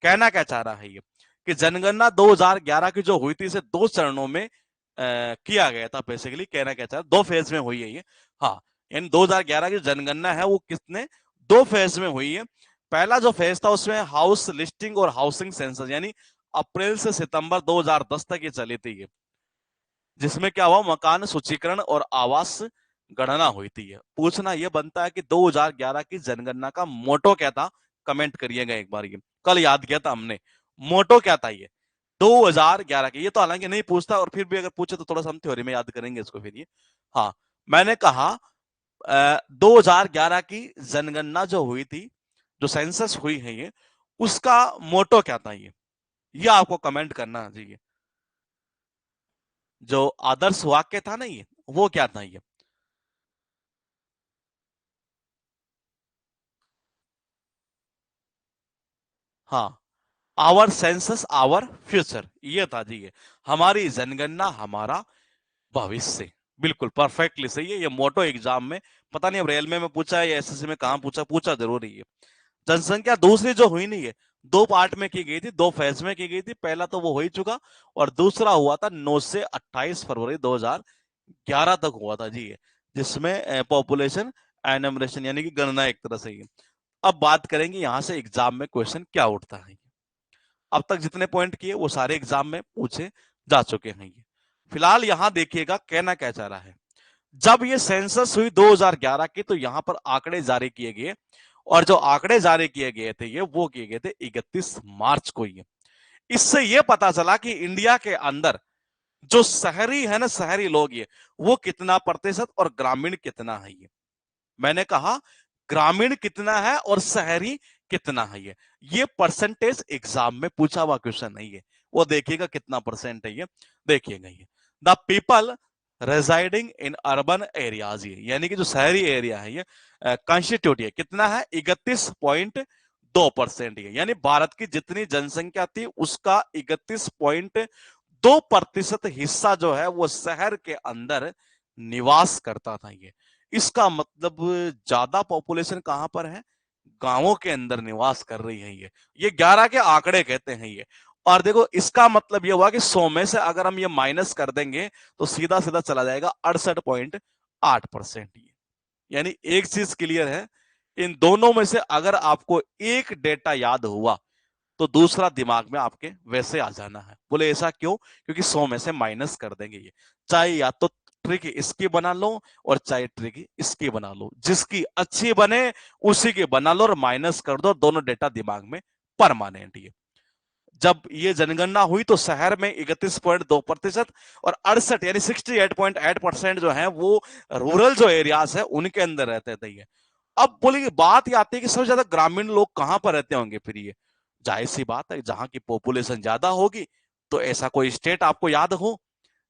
कहना क्या चाह रहा है ये, कि जनगणना 2011 की जो हुई थी इसे 2 चरणों में किया गया था। बेसिकली कहना क्या चाह, 2 फेज में हुई है ये। हाँ, यानी 2011 की जनगणना है वो कितने, 2 फेज में हुई है। पहला जो फेज था उसमें हाउस लिस्टिंग और हाउसिंग सेंसस, यानी अप्रैल से सितंबर 2010 तक ये चली थी ये, जिसमें क्या हुआ, मकान सूचीकरण और आवास गणना हुई थी ये। पूछना ये बनता है कि 2011 की जनगणना का मोटो क्या था, कमेंट करिएगा एक बार, ये कल याद किया था हमने, मोटो क्या था ये 2011 के। ये तो हालांकि नहीं पूछता, और फिर भी अगर पूछे तो थोड़ा सा हम थ्योरी में याद करेंगे इसको फिर ये। हाँ, मैंने कहा 2011 की जनगणना जो हुई थी, जो सेंसस हुई है ये, उसका मोटो क्या था ये आपको कमेंट करना चाहिए। जो आदर्श वाक्य था ना ये, वो क्या था ये। हाँ, आवर सेंसस आवर फ्यूचर, ये था जी ये। हमारी जनगणना हमारा भविष्य। बिल्कुल परफेक्टली सही है, ये मोटो एग्जाम में, पता नहीं अब रेलवे में पूछा है या एसएससी में कहां पूछा, पूछा जरूर ही है। जनसंख्या दूसरी जो हुई नहीं है, 2 पार्ट में की गई थी, 2 फेज में की गई थी। पहला तो वो हो ही चुका, और दूसरा हुआ था 9 से 28 फरवरी 2011 तक हुआ था जी ये, जिसमें पॉपुलेशन एनमरेशन यानी कि गणना एक तरह से ही। अब बात करेंगे यहां से एग्जाम में क्वेश्चन क्या उठता है। अब तक जितने पॉइंट किए वो सारे एग्जाम में पूछे जा चुके हैं ये। फिलहाल यहां देखिएगा कहना क्या चाह रहा है। जब ये सेंसस हुई 2011 की, तो यहां पर आंकड़े जारी किए गए, और जो आंकड़े जारी किए गए थे ये, वो किए गए थे 31 मार्च को ये। इससे ये पता चला कि इंडिया के अंदर जो शहरी है ना, शहरी लोग ये, वो कितना प्रतिशत और ग्रामीण कितना है ये। मैंने कहा ग्रामीण कितना है और शहरी कितना है ये परसेंटेज एग्जाम में पूछा हुआ क्वेश्चन नहीं है। वो देखिएगा कितना परसेंट है ये, देखिएगा ये। The people residing in urban areas, ये यानी कि जो शहरी एरिया है ये कॉन्स्टिट्यूट ये कितना है, 31.2% ये, यानी भारत की जितनी जनसंख्या थी उसका 31.2% हिस्सा जो है वो शहर के अंदर निवास करता था ये। इसका मतलब ज्यादा पॉपुलेशन कहां पर है, गांवों के अंदर निवास कर रही है ये 11 के आंकड़े कहते हैं ये। और देखो इसका मतलब ये हुआ कि 100 में से अगर हम ये माइनस कर देंगे तो सीधा सीधा चला जाएगा 68.8% ये। यानी एक चीज क्लियर है इन दोनों में से अगर आपको एक डेटा याद हुआ तो दूसरा दिमाग में आपके वैसे आ जाना है। बोले ऐसा क्यों? क्योंकि 100 में से माइनस कर देंगे ये। चाहे या तो ट्रिक इसकी बना लो और चाहे ट्रिक इसकी बना लो, जिसकी अच्छी बने उसी की बना लो और माइनस कर दो, दोनों डेटा दिमाग में परमानेंट। ये जब ये जनगणना हुई तो शहर में 31.2% और 68 यानी 68.8% जो है वो रूरल जो एरियाज है उनके अंदर रहते थे ये। अब बोलिए बात ये आती है कि सबसे ज्यादा ग्रामीण लोग कहां पर रहते होंगे फिर ये? जाहिर सी बात है, जहां की पॉपुलेशन ज्यादा होगी। तो ऐसा कोई स्टेट आपको याद हो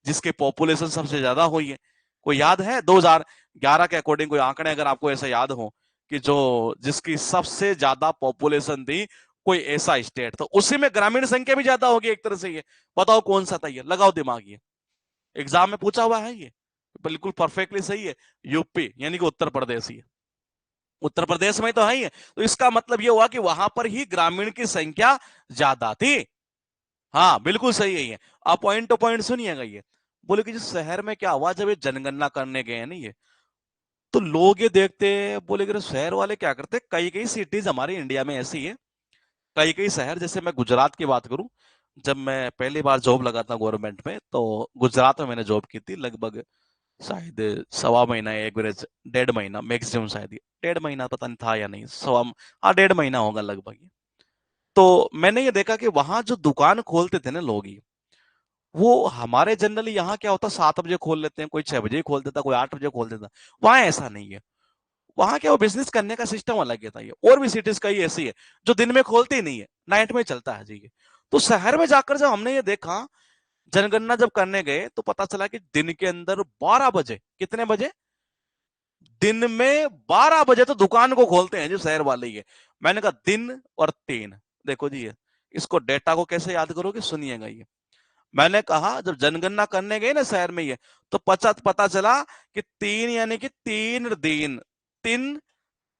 जिसकी पॉपुलेशन सबसे ज्यादा हुई है? कोई याद है 2011 के अकॉर्डिंग कोई आंकड़े अगर आपको ऐसा याद हो कि जो जिसकी सबसे ज्यादा पॉपुलेशन थी, कोई ऐसा स्टेट तो उसी में ग्रामीण संख्या भी ज्यादा होगी एक तरह से? ये बताओ कौन सा था? ये लगाओ दिमाग, ये एग्जाम में पूछा हुआ है ये, बिल्कुल परफेक्टली सही है। यूपी यानी कि उत्तर प्रदेश। ही उत्तर प्रदेश में तो है ही है, तो इसका मतलब ये हुआ कि वहां पर ही ग्रामीण की संख्या ज्यादा थी। हाँ बिल्कुल सही है ये। आप पॉइंट टू पॉइंट सुनिएगा ये। बोले कि जिस शहर में क्या हुआ, जब ये जनगणना करने गए हैं ना ये, तो लोग ये देखते हैं, बोले कि शहर वाले क्या करते, कई कई सिटीज हमारे इंडिया में ऐसी है, कई कई शहर, जैसे मैं गुजरात की बात करूं, जब मैं पहली बार जॉब लगा था गवर्नमेंट में तो गुजरात में मैंने जॉब की थी, लगभग शायद सवा महीना, एवरेज 1.5 महीना मैक्सिमम, शायद ये 1.5 महीना पता नहीं था या नहीं, हाँ 1.5 महीना होगा लगभग ये। तो मैंने ये देखा कि वहां जो दुकान खोलते थे ना लोग, ये वो हमारे जनरली यहाँ क्या होता, 7 बजे खोल लेते हैं, कोई 6 बजे खोल देता, कोई 8 बजे खोल देता। वहां ऐसा नहीं है। वहां क्या, वो बिजनेस करने का सिस्टम अलग है था ये। और भी सिटीज कई ऐसी है जो दिन में खोलती ही नहीं है, नाइट में चलता है जी ये। तो शहर में जाकर जब हमने ये देखा, जनगणना जब करने गए, तो पता चला कि दिन के अंदर 12 बजे, कितने बजे? दिन में 12 बजे तो दुकान को खोलते हैं जो शहर वाले ही है। मैंने कहा दिन और 3, देखो जी ये, इसको डेटा को कैसे याद करोगे, सुनिएगा ये। मैंने कहा जब जनगणना करने गए ना शहर में ये, तो पता चला कि 3 यानी कि 3 दिन, तीन,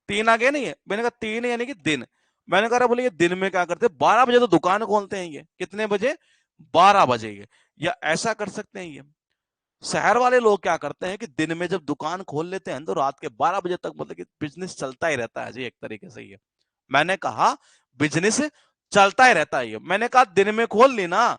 तीन आ गया नहीं है। मैंने कहा 3 यानी कि दिन। मैंने कहा बोले ये दिन में क्या करते, 12 बजे तो दुकान खोलते हैं ये, कितने बजे? 12 बजे। ये या ऐसा कर सकते हैं ये, शहर वाले लोग क्या करते हैं कि दिन में जब दुकान खोल लेते हैं तो रात के 12 बजे तक मतलब कि बिजनेस चलता ही रहता है जी, एक तरीके से ये। मैंने कहा बिजनेस चलता ही रहता है ये। मैंने कहा दिन में खोल ली ना,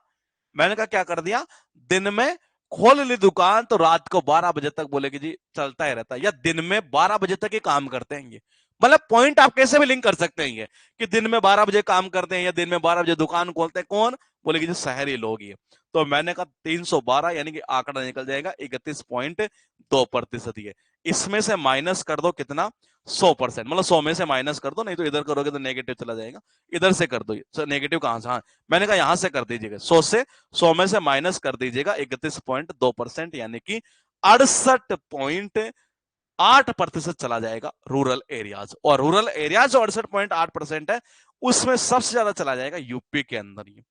मैंने कहा क्या कर दिया, दिन में खोल ली दुकान तो रात को 12 बजे तक बोले कि जी चलता ही रहता है, या दिन में 12 बजे तक ही काम करते हैं ये। मतलब पॉइंट आप कैसे भी लिंक कर सकते हैं ये, कि दिन में 12 बजे काम करते हैं या दिन में 12 बजे दुकान खोलते हैं, कौन? बोले कि जी शहरी लोग ये। तो मैंने कहा 312 यानी कि आंकड़ा निकल जाएगा 31.2%। ये इसमें से माइनस कर दो कितना, 100%, मतलब 100 में से माइनस कर दो, नहीं तो इधर करोगे तो नेगेटिव चला जाएगा, इधर से कर दो ये नेगेटिव कहां से, हाँ मैंने कहा यहां से कर दीजिएगा, 100 में से माइनस कर दीजिएगा 31.2%, यानी कि 68.8% चला जाएगा रूरल एरियाज। और रूरल एरियाज जो 68.8% है, उसमें सबसे ज्यादा चला जाएगा यूपी के अंदर। ये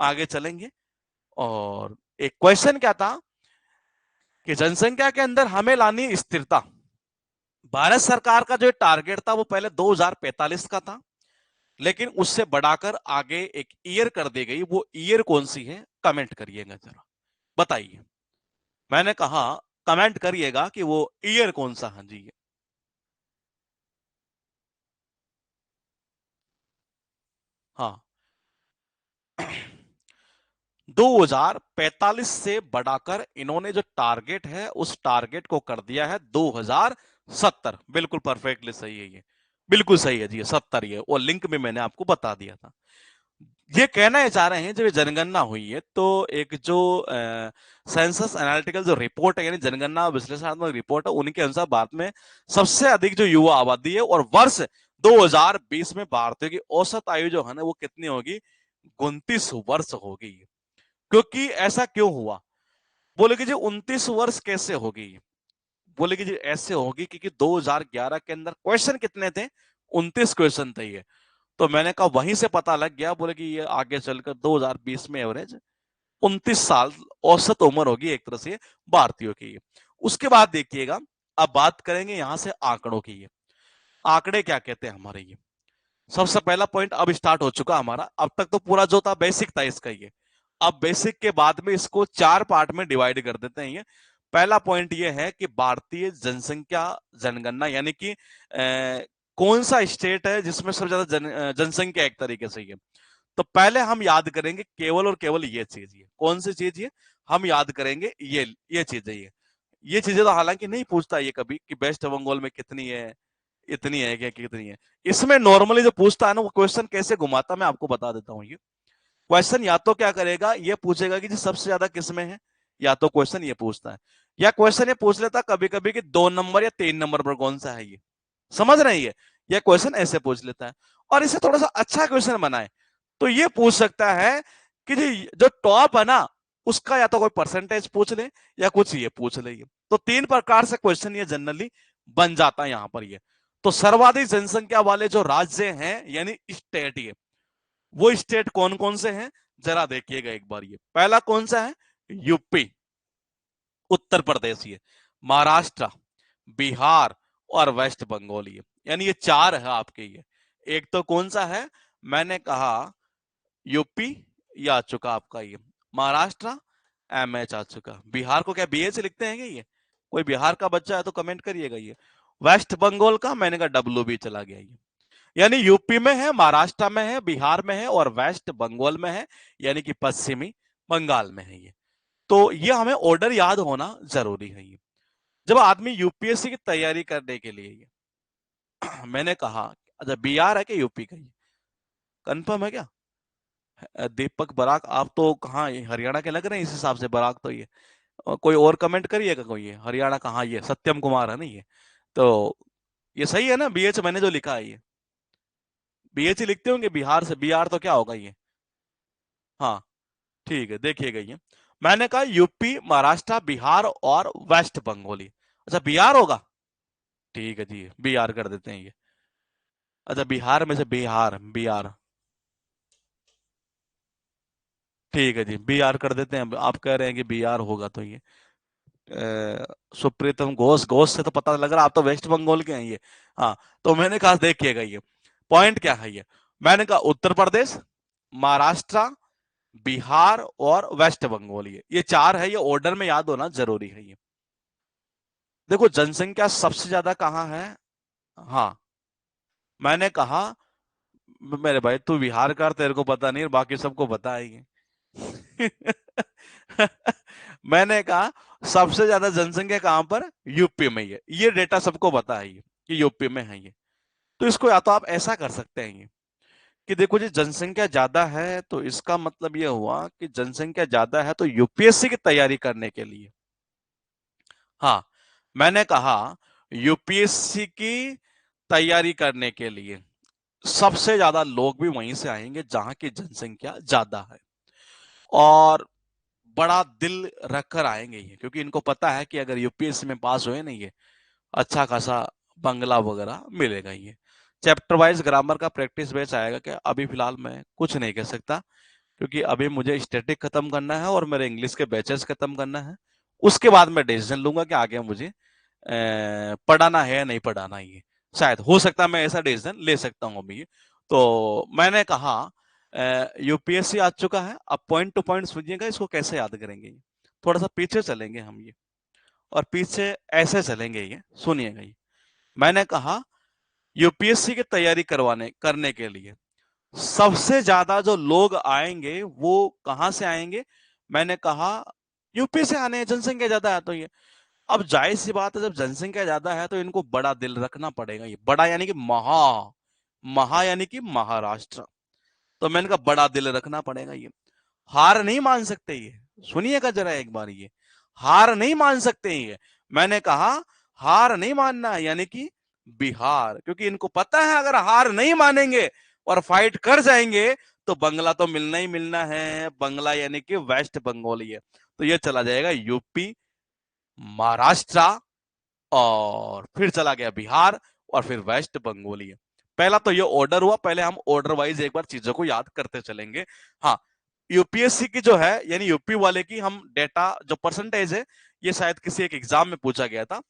आगे चलेंगे, और एक क्वेश्चन क्या था कि जनसंख्या के अंदर हमें लानी स्थिरता। भारत सरकार का जो टारगेट था वो पहले 2045 का था, लेकिन उससे बढ़ाकर आगे एक ईयर कर दी गई। वो ईयर कौन सी है, कमेंट करिएगा जरा, बताइए। मैंने कहा कमेंट करिएगा कि वो ईयर कौन सा है जी। हाँ 2045 से बढ़ाकर इन्होंने जो टारगेट है उस टारगेट को कर दिया है 2070। बिल्कुल परफेक्टली सही है ये, बिल्कुल सही है जी, 70 ये, और लिंक में मैंने आपको बता दिया था। ये कहना है चाह रहे हैं, जब ये जनगणना हुई है तो एक जो सेंसस एनालिटिकल जो रिपोर्ट है, यानी जनगणना विश्लेषणात्मक रिपोर्ट है, उनके अनुसार भारत में सबसे अधिक जो युवा आबादी है, और वर्ष 2020 में भारतीयों की औसत आयु जो है ना वो कितनी होगी, 29 वर्ष होगी। क्योंकि ऐसा क्यों हुआ, बोले कि जी 29 वर्ष कैसे होगी, बोले कि जी ऐसे होगी क्योंकि 2011 के अंदर क्वेश्चन कितने थे, 29 क्वेश्चन थे ये। तो मैंने कहा वहीं से पता लग गया, बोले कि ये आगे चलकर 2020 में एवरेज 29 साल औसत उम्र होगी एक तरह से भारतीयों की। उसके बाद देखिएगा, अब बात करेंगे यहां से आंकड़ों की। ये आंकड़े क्या कहते हैं हमारे ये, सबसे पहला पॉइंट अब स्टार्ट हो चुका हमारा। अब तक तो पूरा जो था बेसिक था इसका ये, अब बेसिक के बाद में इसको 4 पार्ट में डिवाइड कर देते हैं ये। पहला पॉइंट ये है कि भारतीय जनसंख्या जनगणना यानी कि कौन सा स्टेट है जिसमें सबसे ज्यादा जनसंख्या एक तरीके से ही है। तो पहले हम याद करेंगे केवल और केवल ये चीज, ये कौन सी चीज ये, हम याद करेंगे ये चीज है ये चीजें तो हालांकि नहीं पूछता ये कभी कि वेस्ट बंगाल में कितनी है, इतनी है क्या कितनी है। इसमें नॉर्मली जो पूछता है ना वो क्वेश्चन कैसे घुमाता मैं आपको बता देता हूँ। ये क्वेश्चन या तो क्या करेगा, ये पूछेगा कि जी सबसे ज्यादा किसमें है, या तो क्वेश्चन ये पूछता है, या क्वेश्चन ये पूछ लेता कभी कभी कि 2 नंबर या 3 नंबर पर कौन सा है ये, समझ रहे हैं। ये क्वेश्चन ऐसे पूछ लेता है। और इसे थोड़ा सा अच्छा क्वेश्चन बनाए तो ये पूछ सकता है कि जी जो टॉप है ना उसका या तो कोई परसेंटेज पूछ ले या कुछ ये पूछ ले। तो 3 प्रकार से क्वेश्चन ये जनरली बन जाता है यहां पर। ये तो सर्वाधिक जनसंख्या वाले जो राज्य हैं यानी स्टेट, ये वो स्टेट कौन कौन से हैं जरा देखिएगा एक बार। ये पहला कौन सा है, यूपी, उत्तर प्रदेश, ये महाराष्ट्र, बिहार और वेस्ट बंगाल। ये यानी ये 4 है आपके। ये एक तो कौन सा है, मैंने कहा यूपी, ये आ चुका आपका। ये महाराष्ट्र एमएच आ चुका। बिहार को क्या बीएच लिखते हैं क्या ये, कोई बिहार का बच्चा है तो कमेंट करिएगा। ये वेस्ट बंगाल का मैंने कहा डब्ल्यू भी चला गया। ये यानी यूपी में है, महाराष्ट्र में है, बिहार में है और वेस्ट बंगाल में है, यानी कि पश्चिमी बंगाल में है। ये तो ये हमें ऑर्डर याद होना जरूरी है। ये जब आदमी यूपीएससी की तैयारी करने के लिए ये मैंने कहा अच्छा बिहार है कि यूपी का, ये कंफर्म है क्या। दीपक बराक, आप तो कहाँ ये हरियाणा के लग रहे हैं इस हिसाब से, बराक तो ये कोई और कमेंट करिएगा कोई, ये हरियाणा कहाँ, ये सत्यम कुमार है ना ये। तो ये सही है ना, बीएच मैंने जो लिखा है ये बीएच ही लिखते होंगे बिहार से, बिहार तो क्या होगा ये। हाँ ठीक है, देखिएगा ये मैंने कहा यूपी, महाराष्ट्र, बिहार और वेस्ट बंगाली। अच्छा बिहार होगा, ठीक है जी बिहार कर देते हैं ये। अच्छा बिहार में से बिहार, बिहार ठीक है जी बिहार कर देते हैं। आप कह रहे हैं कि बिहार होगा तो ये सुप्रीतम घोष, घोष से तो पता लग रहा आप तो वेस्ट बंगाल के हैं ये। हाँ तो मैंने कहा देखिएगा ये पॉइंट क्या है। ये मैंने कहा उत्तर प्रदेश, महाराष्ट्र, बिहार और वेस्ट बंगाल, ये 4 है। ये ऑर्डर में याद होना जरूरी है। ये देखो जनसंख्या सबसे ज्यादा कहाँ है। हाँ मैंने कहा मेरे भाई तू बिहार का, तेरे को पता नहीं बाकी सबको पता है ये। मैंने कहा सबसे ज्यादा जनसंख्या कहां पर, यूपी में। ये डेटा सबको पता है ये कि यूपी में है ये। तो इसको या तो आप ऐसा कर सकते हैं ये कि देखो जी जनसंख्या ज्यादा है तो इसका मतलब ये हुआ कि जनसंख्या ज्यादा है तो यूपीएससी की तैयारी करने के लिए, हाँ मैंने कहा यूपीएससी की तैयारी करने के लिए सबसे ज्यादा लोग भी वहीं से आएंगे जहां की जनसंख्या ज्यादा है। और बड़ा दिल रखकर आएंगे ये, क्योंकि इनको पता है कि अगर यूपीएससी में पास हुए नहीं ये अच्छा खासा बंगला वगैरह मिलेगा। ये चैप्टर वाइज ग्रामर का प्रैक्टिस बैच आएगा क्या, अभी फिलहाल मैं कुछ नहीं कह सकता क्योंकि अभी मुझे स्टैटिक खत्म करना है और मेरे इंग्लिश के बैचेस खत्म करना है। उसके बाद मैं डिसीजन लूंगा कि आगे मुझे पढ़ाना है या नहीं पढ़ाना। ये शायद हो सकता है मैं ऐसा डिसीजन ले सकता हूँ अभी। तो मैंने कहा यूपीएससी आ चुका है, अब पॉइंट टू पॉइंट सुनिएगा इसको कैसे याद करेंगे। थोड़ा सा पीछे चलेंगे हम ये, और पीछे ऐसे चलेंगे ये, सुनिएगा ये मैंने कहा यूपीएससी की तैयारी करवाने करने के लिए सबसे ज्यादा जो लोग आएंगे वो कहां से आएंगे, मैंने कहा यूपी से आने हैं, जनसंख्या ज्यादा है तो ये। अब जाहिर सी बात है जब जनसंख्या ज्यादा है तो इनको बड़ा दिल रखना पड़ेगा। ये बड़ा यानी कि महा, महा यानी कि महाराष्ट्र। तो मैंने कहा बड़ा दिल रखना पड़ेगा। ये हार नहीं मान सकते ये, सुनिएगा जरा एक बार, ये हार नहीं मान सकते ये। मैंने कहा हार नहीं मानना यानी कि बिहार, क्योंकि इनको पता है अगर हार नहीं मानेंगे और फाइट कर जाएंगे तो बंगला तो मिलना ही मिलना है, बंगला यानी कि वेस्ट बंगाल। ये तो ये चला जाएगा यूपी, महाराष्ट्र और फिर चला गया बिहार और फिर वेस्ट बंगाल। पहला तो ये ऑर्डर हुआ, पहले हम ऑर्डर वाइज एक बार चीजों को याद करते चलेंगे। हाँ यूपीएससी की जो है यानी यूपी वाले की हम डेटा जो परसेंटेज है, ये शायद किसी एक एग्जाम में पूछा गया था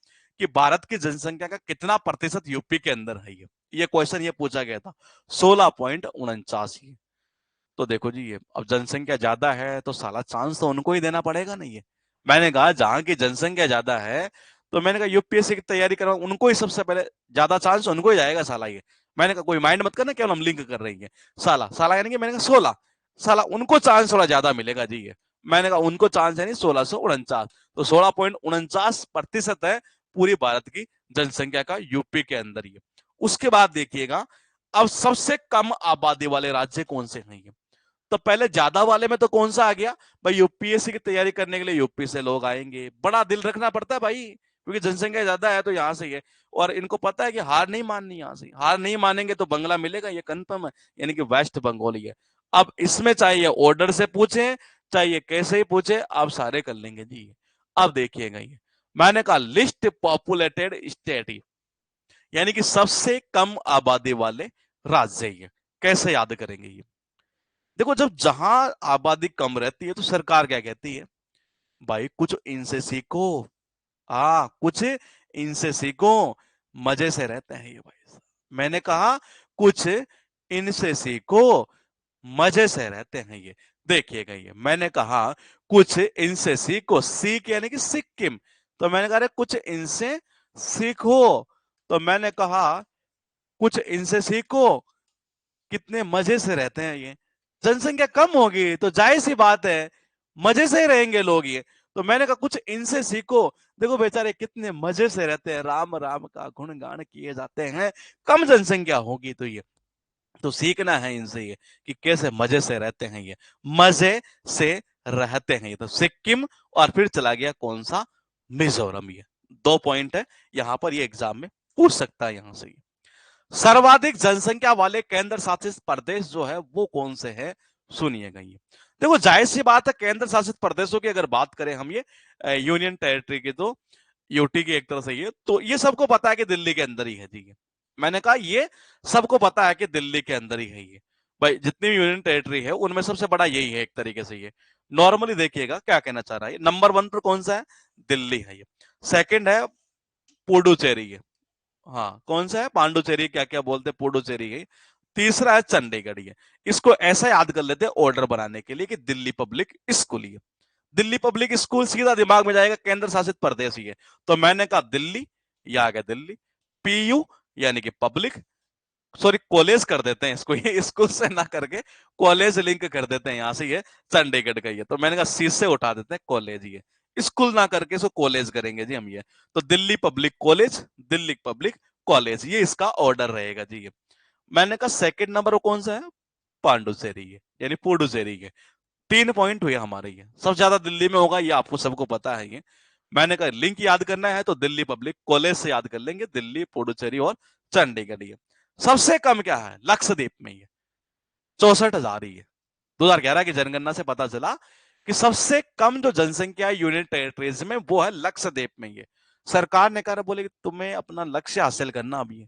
कि भारत की जनसंख्या का कितना प्रतिशत यूपी के अंदर है। ये क्वेश्चन ये पूछा गया था, 16.49। तो देखो जी ये अब जनसंख्या ज्यादा है तो साला चांस तो उनको ही देना पड़ेगा नहीं है। मैंने कहा जहां की जनसंख्या ज्यादा है तो मैंने कहा यूपीएससी की तैयारी करवा, उनको ही सबसे पहले ज्यादा चांस उनको ही जाएगा साला ये। मैंने कहा कोई माइंड मत करना, केवल हम लिंक कर रही है। साला साला यानी कि मैंने कहा 16, साला उनको चांस थोड़ा ज्यादा मिलेगा जी ये। मैंने कहा उनको चांस है नहीं 1649, तो 16.49% है पूरी भारत की जनसंख्या का यूपी के अंदर ही। उसके बाद देखिएगा अब सबसे कम आबादी वाले राज्य कौन से हैं। तो पहले ज्यादा वाले में तो कौन सा आ गया भाई, यूपीएससी की तैयारी करने के लिए यूपी से लोग आएंगे, बड़ा दिल रखना पड़ता है भाई, क्योंकि जनसंख्या ज्यादा है तो यहाँ से ही है। और इनको पता है कि हार नहीं माननी, यहाँ से हार नहीं मानेंगे तो बंगला मिलेगा, ये कंफर्म है, यानी कि वेस्ट बंगाली है। अब इसमें चाहिए ऑर्डर से पूछे, चाहिए कैसे ही पूछे, आप सारे कर लेंगे जी। अब देखिएगा ये मैंने कहा लिस्ट पॉपुलेटेड स्टेट, यानी कि सबसे कम आबादी वाले राज्य ये कैसे याद करेंगे ये। देखो जब जहां आबादी कम रहती है तो सरकार क्या कहती है, भाई कुछ इनसे सीखो, कुछ इनसे सीखो, मजे से रहते हैं ये भाई। मैंने कहा कुछ इनसे सीखो, मजे से रहते हैं ये। देखिएगा ये मैंने कहा कुछ इनसे सीखो, सीख यानी कि सिक्किम, तो मैंने कहा कुछ इनसे सीखो, तो मैंने कहा कुछ इनसे सीखो, कितने मजे से रहते हैं ये। जनसंख्या कम होगी तो जाहिर सी बात है मजे से ही रहेंगे लोग ये। तो मैंने कहा कुछ इनसे सीखो, देखो बेचारे कितने मजे से रहते हैं, राम राम का गुणगान किए जाते हैं, कम जनसंख्या होगी तो ये, तो सीखना है इनसे ये कि कैसे मजे से रहते हैं ये, मजे से रहते हैं ये। तो सिक्किम और फिर चला गया कौन सा, मिजोरम। ये 2 पॉइंट है यहां पर, ये एग्जाम में पूछ सकता है यहां से। सर्वाधिक जनसंख्या वाले केंद्र शासित प्रदेश जो है वो कौन से हैं, सुनिएगा ये। देखो जाहिर सी बात है केंद्र शासित प्रदेशों की अगर बात करें हम, ये यूनियन टेरिटरी की, तो यूटी की एक तरह से ये, तो ये सबको पता है कि दिल्ली के अंदर ही है जी। मैंने कहा ये सबको पता है कि दिल्ली के अंदर ही है ये, भाई जितनी भी यूनियन टेरिटरी है उनमें सबसे बड़ा यही है एक तरीके से ये। नॉर्मली देखिएगा क्या कहना चाह रहा है, नंबर 1 पर कौन सा है, दिल्ली है ये। सेकंड है पुडुचेरी है, हाँ कौन सा है, पांडुचेरी, क्या क्या बोलते हैं पुडुचेरी है। तीसरा है चंडीगढ़ है। इसको ऐसा याद कर लेते हैं ऑर्डर बनाने के लिए कि दिल्ली पब्लिक स्कूल ही है। दिल्ली पब्लिक स्कूल सीधा दिमाग में जाएगा केंद्र शासित प्रदेश ही है, तो मैंने कहा दिल्ली, ये आ गया दिल्ली। पीयू यानी कि पब्लिक, सॉरी कॉलेज कर देते हैं इसको, ये स्कूल से ना करके कॉलेज लिंक कर देते हैं, यहां से ये चंडीगढ़ का ये, तो मैंने कहा सी से उठा देते हैं कॉलेज, ये स्कूल ना करके इसको कॉलेज करेंगे जी हम ये। तो Delhi public college, Delhi public college, ये इसका ऑर्डर रहेगा जी ये। मैंने कहा सेकंड नंबर कौन सा है, पांडुचेरी है, यानी पुडुचेरी है। 3 पॉइंट हुए हमारे, ये सबसे ज्यादा दिल्ली में होगा, ये आपको सबको पता है ये। मैंने कहा लिंक याद करना है तो दिल्ली पब्लिक कॉलेज से याद कर लेंगे, दिल्ली पुडुचेरी और चंडीगढ़। ये सबसे कम क्या है, लक्षद्वीप में ही है, 64,000 ही है। 2011 की जनगणना से पता चला कि सबसे कम जो जनसंख्या है यूनियन टेरिटरीज में वो है लक्षद्वीप में। ये सरकार ने कहा, बोले कि तुम्हें अपना लक्ष्य हासिल करना अभी है,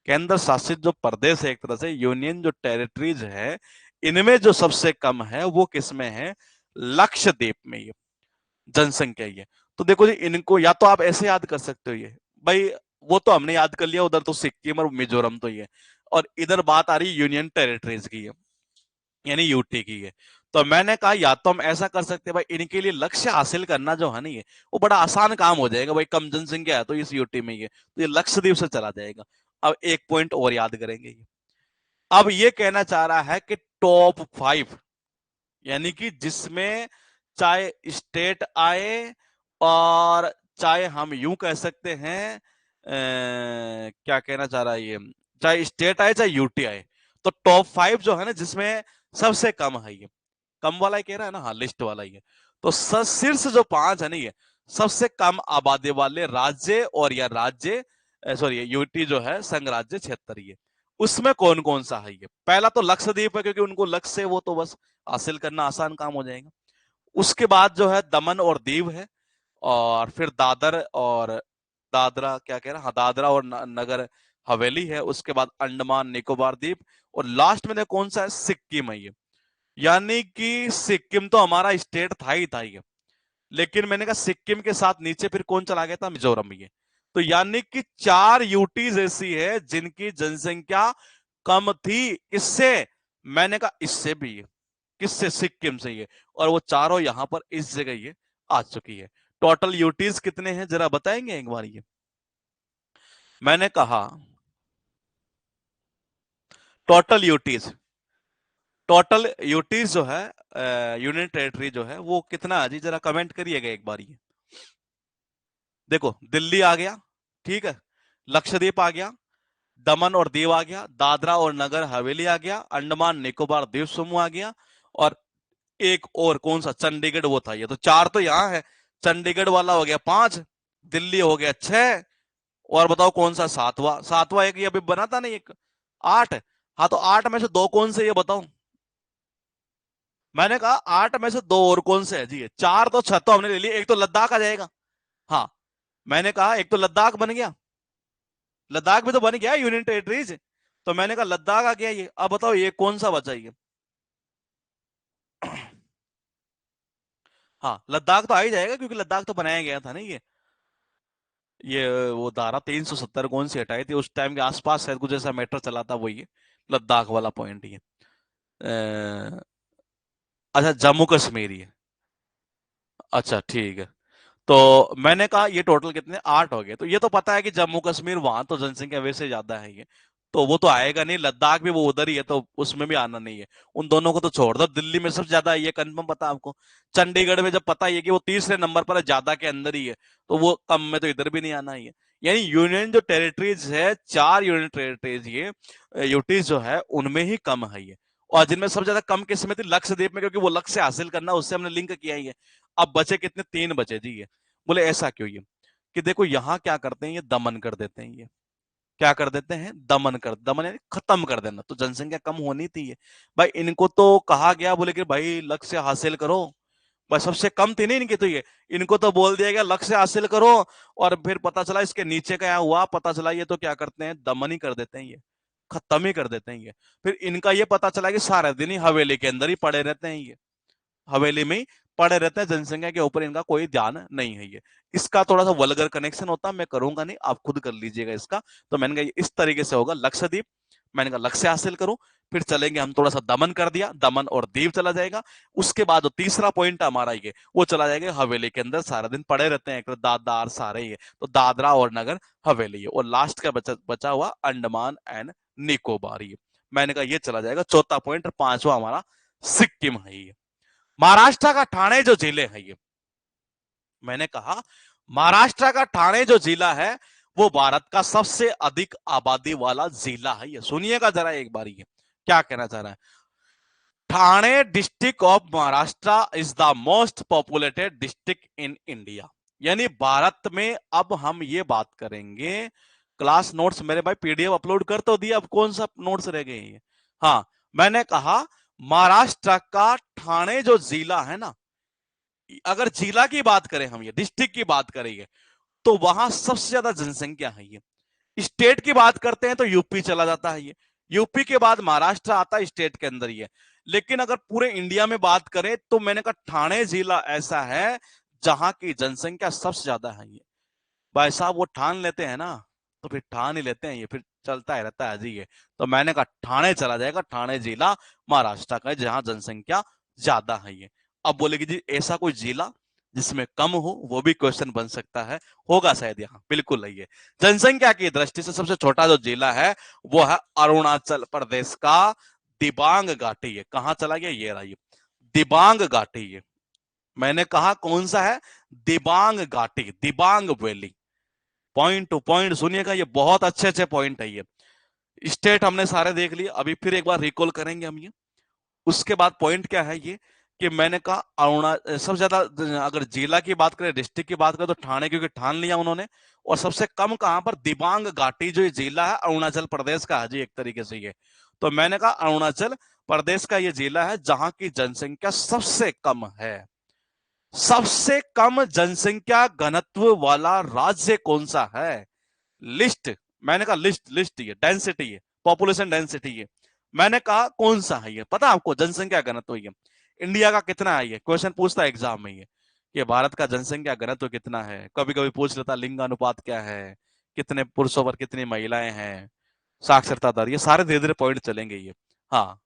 केंद्र शासित जो प्रदेश है एक तरह से यूनियन जो टेरिटरीज है, इनमें जो सबसे कम है वो किसमें है, लक्षद्वीप में ये जनसंख्या ही है। तो देखो जी इनको या तो आप ऐसे याद कर सकते हो ये, भाई वो तो हमने याद कर लिया, उधर तो सिक्किम और मिजोरम तो ये, और इधर बात आ रही यूनियन टेरिटरीज की है, यानी यूटी की है। तो मैंने कहा या तो हम ऐसा कर सकते हैं भाई, इनके लिए लक्ष्य हासिल करना जो है नहीं है वो बड़ा आसान काम हो जाएगा, भाई कम जनसंख्या है तो इस यूटी में ही है, तो ये लक्षद्वीप से चला जाएगा। अब एक पॉइंट और याद करेंगे ये, अब ये कहना चाह रहा है कि टॉप 5, यानी कि जिसमें चाहे स्टेट आए और चाहे हम यूं कह सकते हैं क्या कहना चाह रहा है ये, चाहे स्टेट आए चाहे यूटी आए, तो टॉप 5 जो है ना जिसमें सबसे कम है ये, कम वाला ही कह रहा है ना, हाँ लिस्ट वाला ही है। तो शीर्ष जो 5 है ना ये सबसे कम आबादी वाले राज्य, और या राज्य सॉरी यूटी जो है संघ राज्य क्षेत्र, ये उसमें कौन कौन सा है ये। पहला तो लक्षद्वीप है, क्योंकि उनको लक्ष्य है वो तो बस हासिल करना आसान काम हो जाएगा। उसके बाद जो है दमन और दीव है, और फिर दादर और दादरा, क्या कह रहा, हाँ दादरा और नगर हवेली है। उसके बाद अंडमान निकोबार द्वीप, और लास्ट में कौन सा है, सिक्किम है ये। यानी कि सिक्किम तो हमारा स्टेट था ही था ये, लेकिन मैंने कहा सिक्किम के साथ नीचे फिर कौन चला गया था, मिजोरम ये। तो यानी कि 4 यूटीज ऐसी है जिनकी जनसंख्या कम थी, इससे मैंने कहा इससे भी है, किससे, सिक्किम से ये, और वो चारों यहां पर इस जगह ये आ चुकी है। टोटल यूटीज कितने हैं जरा बताएंगे एक बार ये। मैंने कहा टोटल यूटीज, टोटल यूटीज जो है यूनियन टेरिटरी जो है वो कितना है जी, जरा कमेंट करिएगा एक बार ये। देखो दिल्ली आ गया, ठीक है, लक्षद्वीप आ गया, दमन और दीव आ गया, दादरा और नगर हवेली आ गया, अंडमान निकोबार द्वीप समूह आ गया, और एक और कौन सा, चंडीगढ़ वो था। ये तो चार तो यहाँ है, चंडीगढ़ वाला हो गया पांच, दिल्ली हो गया छह, और बताओ कौन सा सातवां, सातवां एक ये अभी बना था नहीं एक, आठ। हाँ तो आठ में से दो कौन से ये बताओ। मैंने कहा आठ में से दो और कौन से है जी, चार तो छह तो हमने ले लिए, एक तो लद्दाख आ जाएगा। हाँ मैंने कहा एक तो लद्दाख बन गया, लद्दाख भी तो बन गया यूनियन टेरिटरीज, तो मैंने कहा लद्दाख आ गया ये। अब बताओ ये कौन सा बचा ये। हाँ लद्दाख तो आ ही जाएगा क्योंकि लद्दाख तो बनाया गया था ना ये वो धारा 370 कौन सी हटाई थी उस टाइम के आसपास, शायद कुछ ऐसा मैटर चला था, वही लद्दाख वाला पॉइंट ही है। अच्छा जम्मू कश्मीर ही है, अच्छा ठीक है। तो मैंने कहा ये टोटल कितने, आठ हो गए। तो ये तो पता है कि जम्मू कश्मीर वहां तो जनसंख्या वैसे ज्यादा है ये, तो वो तो आएगा नहीं, लद्दाख भी वो उधर ही है तो उसमें भी आना नहीं है। उन दोनों को तो छोड़ दो, दिल्ली में सबसे ज्यादा है ये कंफर्म पता है आपको। चंडीगढ़ में जब पता ही है कि वो तीसरे नंबर पर है, ज्यादा के अंदर ही है, तो वो कम में तो इधर भी नहीं आना ही है। यानी यूनियन जो टेरिटरीज है, चार यूनियन टेरिटरीज ये यूटीज जो है उनमें ही कम है ये। और जिनमें सबसे ज्यादा कम किस में थी, लक्षद्वीप में, क्योंकि वो लक्ष्य हासिल करना उससे हमने लिंक किया ही है। अब बचे कितने, तीन बचे जी ये। बोले ऐसा क्यों ये, कि देखो यहाँ क्या करते हैं ये, दमन कर देते हैं ये, क्या कर देते हैं, दमन कर, दमन यानी खत्म कर देना। तो जनसंख्या कम होनी थी ये, भाई इनको तो कहा गया बोले कि भाई लक्ष्य हासिल करो, बस सबसे कम थी नहीं इनकी तो ये, इनको तो बोल दिया गया लक्ष्य हासिल करो, और फिर पता चला इसके नीचे का यहाँ हुआ, पता चला ये तो क्या करते हैं, दमन ही कर देते हैं ये, खत्म ही कर देते हैं ये। फिर इनका ये पता चला कि सारे दिन ही हवेली के अंदर ही पड़े रहते हैं ये, हवेली में ही पड़े रहते हैं, जनसंख्या के ऊपर इनका कोई ध्यान नहीं है ये। इसका थोड़ा सा वल्गर कनेक्शन होता, मैं करूंगा नहीं, आप खुद कर लीजिएगा इसका। तो मैंने कहा इस तरीके से होगा लक्षद्वीप, मैंने कहा लक्ष्य हासिल करूं, फिर चलेंगे हम थोड़ा सा दमन कर दिया, दमन और दीव चला जाएगा। उसके बाद जो तीसरा पॉइंट हमारा ये वो चला जाएगा हवेली के अंदर, सारा दिन पड़े रहते हैं दादर सारे ही है, तो दादरा और नगर हवेली है, और लास्ट का बचा बचा हुआ अंडमान एंड निकोबार ही है। मैंने कहा ये चला जाएगा चौथा पॉइंट। पांचवा हमारा सिक्किम है ये, महाराष्ट्र का ठाणे जो जिले है ये। मैंने कहा महाराष्ट्र का ठाणे जो जिला है वो भारत का सबसे अधिक आबादी वाला जिला है ये। सुनिएगा जरा एक बार ये क्या कहना चाह रहा है। Thane district of Maharashtra is the most populated district in India. यानी भारत में, अब हम ये बात करेंगे, क्लास नोट्स मेरे भाई पीडीएफ अपलोड कर तो दिया, अब कौन सा नोट्स रह गए हैं। हाँ मैंने कहा महाराष्ट्र का ठाणे जो जिला है ना, अगर जिला की बात करें हम, ये डिस्ट्रिक्ट की बात करेंगे, तो वहां सबसे ज्यादा जनसंख्या है ये। स्टेट की बात करते हैं तो यूपी चला जाता है ये, यूपी के बाद महाराष्ट्र आता है स्टेट के अंदर ये। लेकिन अगर पूरे इंडिया में बात करें तो मैंने कहा ठाणे जिला ऐसा है जहां की जनसंख्या सबसे ज्यादा है ये। भाई साहब वो ठान लेते हैं ना, तो फिर ठान ही लेते हैं ये, फिर चलता ही रहता है जी ये। तो मैंने कहा ठाणे चला जाएगा, ठाणे जिला महाराष्ट्र का है जहां जनसंख्या ज्यादा है ये। अब बोलेगी जी ऐसा कोई जिला जिसमें कम हो, वो भी क्वेश्चन बन सकता है, होगा शायद यहाँ, बिल्कुल नहीं है। जनसंख्या की दृष्टि से सबसे छोटा जो जिला है वो है अरुणाचल प्रदेश का दिबांग घाटी है। कहाँ चला गया, ये रहा ये दिबांग घाटी है। मैंने कहा कौन सा है, दिबांग घाटी, Dibang valley. Point two point सुनिएगा, ये बहुत अच्छे अच्छे पॉइंट है ये। स्टेट हमने सारे देख लिए, अभी फिर एक बार रिकॉल करेंगे हम ये। उसके बाद पॉइंट क्या है ये, कि मैंने कहा अरुणा सबसे ज्यादा, अगर जिला की बात करें, डिस्ट्रिक्ट की बात करें तो ठाणे, क्योंकि ठान लिया उन्होंने। और सबसे कम कहां पर, दिबांग घाटी जो ये जिला है अरुणाचल प्रदेश का है जी, एक तरीके से ये। तो मैंने कहा अरुणाचल प्रदेश का ये जिला है जहां की जनसंख्या सबसे कम है। सबसे कम जनसंख्या घनत्व वाला राज्य कौन सा है, लिस्ट। मैंने कहा लिस्ट, लिस्ट ये डेंसिटी है, पॉपुलेशन डेंसिटी है। मैंने कहा कौन सा है ये, पता आपको जनसंख्या घनत्व ये इंडिया का कितना है, ये क्वेश्चन पूछता है एग्जाम में ये भारत का जनसंख्या घनत्व कितना है। कभी कभी पूछ लेता लिंग अनुपात क्या है, कितने पुरुषों पर कितनी महिलाएं हैं, साक्षरता दर, ये सारे धीरे धीरे पॉइंट चलेंगे ये। हाँ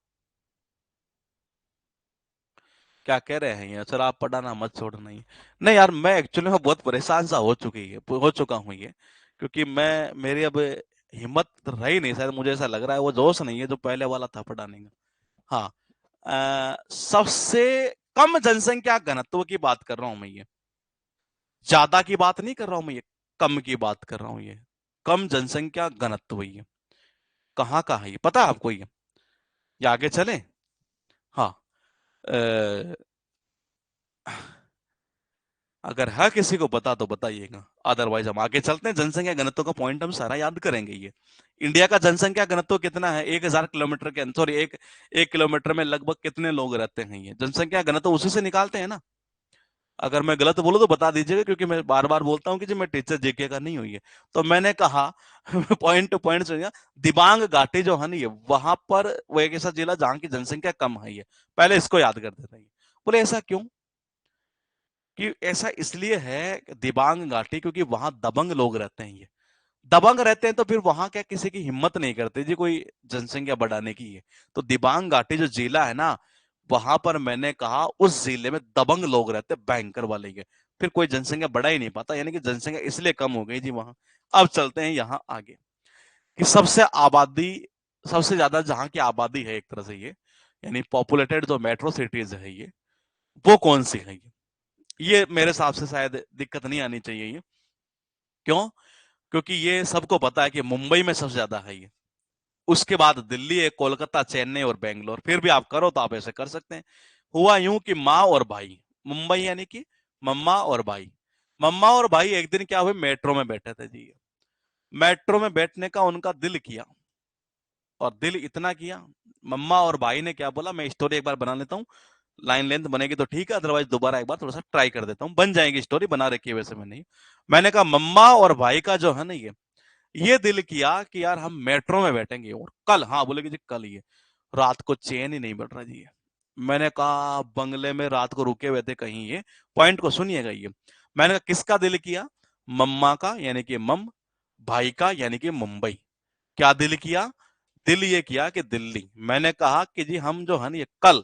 क्या कह रहे हैं ये, शराब पढ़ाना मत छोड़ना ही। नहीं यार, मैं एक्चुअली में बहुत परेशान सा हो चुका हूँ ये, क्योंकि मैं मेरी अब हिम्मत रही नहीं, शायद मुझे ऐसा लग रहा है, वो जोश नहीं है जो पहले वाला था पढ़ाने का। हाँ। सबसे कम जनसंख्या घनत्व की बात कर रहा हूं मैं ये, ज्यादा की बात नहीं कर रहा हूं मैं ये, कम की बात कर रहा हूं ये। कम जनसंख्या घनत्व ये कहाँ का है, ये पता है आपको ये आगे चले। हाँ। अ, अगर है किसी को पता तो बताइएगा, अदरवाइज हम आगे चलते हैं। जनसंख्या घनत्व का पॉइंट हम सारा याद करेंगे ये। इंडिया का जनसंख्या घनत्व कितना है, 1,000 किलोमीटर के अंदर, सॉरी, एक किलोमीटर में लगभग कितने लोग रहते हैं, ये जनसंख्या घनत्व उसी से निकालते हैं ना। अगर मैं गलत बोलूं तो बता दीजिएगा, क्योंकि मैं बार बार बोलता हूँ कि जी मैं टीचर जेके का नहीं हुई है। तो मैंने कहा पॉइंट टू पॉइंट सुनिए। दिबांग घाटी जो है ना ये, वहां पर वो एक ऐसा जिला जहां की जनसंख्या कम है ये, पहले इसको याद कर देते हैं। बोले ऐसा क्यों, कि ऐसा इसलिए है कि दिबांग घाटी, क्योंकि वहां दबंग लोग रहते हैं ये। दबंग रहते हैं तो फिर वहां क्या किसी की हिम्मत नहीं करते जी कोई जनसंख्या बढ़ाने की है। तो दिबांग घाटी जो जिला है ना, वहां पर मैंने कहा उस जिले में दबंग लोग रहते, बैंकर वाले के, फिर कोई जनसंख्या बढ़ा ही नहीं पाता, यानी कि जनसंख्या इसलिए कम हो गई जी वहां। अब चलते हैं यहाँ आगे, कि सबसे ज्यादा जहां की आबादी है एक तरह से ये, यानी पॉपुलेटेड जो मेट्रो सिटीज है ये, वो कौन सी है ये मेरे हिसाब से शायद दिक्कत नहीं आनी चाहिए ये। क्यों? क्योंकि ये सबको पता है कि मुंबई में सबसे ज्यादा है ये, उसके बाद दिल्ली है, कोलकाता, चेन्नई और बेंगलोर। फिर भी आप करो तो आप ऐसे कर सकते हैं। हुआ यूं कि माँ और भाई, मुंबई यानी कि मम्मा और भाई, मम्मा और भाई एक दिन क्या हुए, मेट्रो में बैठे थे जी। मेट्रो में बैठने का उनका दिल किया, और दिल इतना किया, मम्मा और भाई ने क्या बोला, मैं स्टोरी एक बार बना लेता हूँ, लाइन लेंथ बनेगी तो ठीक है, अदरवाइज दोबारा एक बार थोड़ा सा ट्राई कर देता हूँ, बन जाएगी स्टोरी, बना रखी है वैसे मैंने। मैंने कहा मम्मा और भाई का जो है ना ये दिल किया कि यार हम मेट्रो में बैठेंगे, और कल, हाँ बोले कि जी कल ये, रात को चैन ही नहीं बढ़ रहा जी ये। मैंने कहा बंगले में रात को रुके हुए थे कहीं, ये पॉइंट को सुनिएगा ये। मैंने कहा किसका दिल किया, मम्मा का यानी कि मम, भाई का यानी कि मुंबई। क्या दिल किया, दिल ये किया कि दिल्ली। मैंने कहा कि जी हम जो है ना ये कल,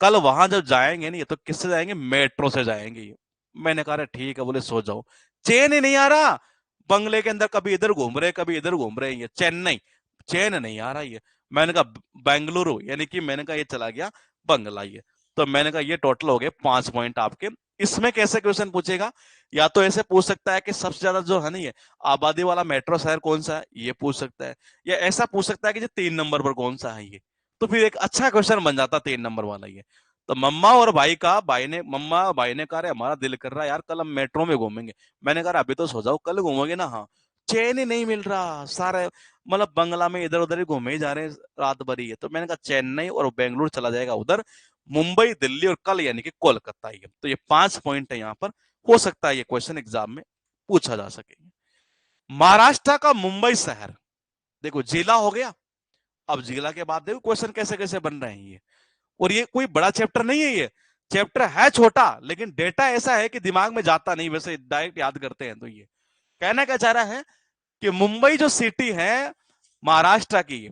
कल वहां जब जाएंगे ना ये, तो किससे जाएंगे, मेट्रो से जाएंगे ये। मैंने कहा ठीक है, बोले सो जाओ। चैन ही नहीं आ रहा, बंगले के अंदर कभी इधर घूम रहे कभी इधर घूम रहे हैं, ये चेन्नई, चैन नहीं आ रहा ये। मैंने कहा बेंगलुरु, यानी कि मैंने कहा ये चला गया बंगला ये। तो मैंने कहा ये टोटल हो गए 5 पॉइंट आपके। इसमें कैसे क्वेश्चन पूछेगा, या तो ऐसे पूछ सकता है कि सबसे ज्यादा जो है ना ये आबादी वाला मेट्रो शहर कौन सा है, ये पूछ सकता है। या ऐसा पूछ सकता है कि जो 3 नंबर पर कौन सा है ये। तो फिर एक अच्छा क्वेश्चन बन जाता 3 नंबर वाला ये। तो मम्मा और भाई का, मम्मा और भाई ने कहा "अरे, हमारा दिल कर रहा है यार, कल हम मेट्रो में घूमेंगे"। मैंने कहा अभी तो सो जाओ, कल घूमोगे ना। हाँ। चैन ही नहीं मिल रहा, सारे मतलब बंगला में इधर उधर ही घूमे ही जा रहे हैं, रात भर ही है। तो मैंने कहा चेन्नई और बेंगलुरु चला जाएगा उधर, मुंबई, दिल्ली और कल यानी कि कोलकाता ही है। तो ये 5 पॉइंट है यहाँ पर, हो सकता है ये क्वेश्चन एग्जाम में पूछा जा सके। महाराष्ट्र का मुंबई शहर, देखो जिला हो गया। अब जिला के बाद देखो क्वेश्चन कैसे कैसे बन रहे हैं ये। और ये कोई बड़ा चैप्टर नहीं है ये, चैप्टर है छोटा, लेकिन डेटा ऐसा है कि दिमाग में जाता नहीं, वैसे डायरेक्ट याद करते हैं। तो ये कहना क्या चाह रहा है कि मुंबई जो सिटी है महाराष्ट्र की,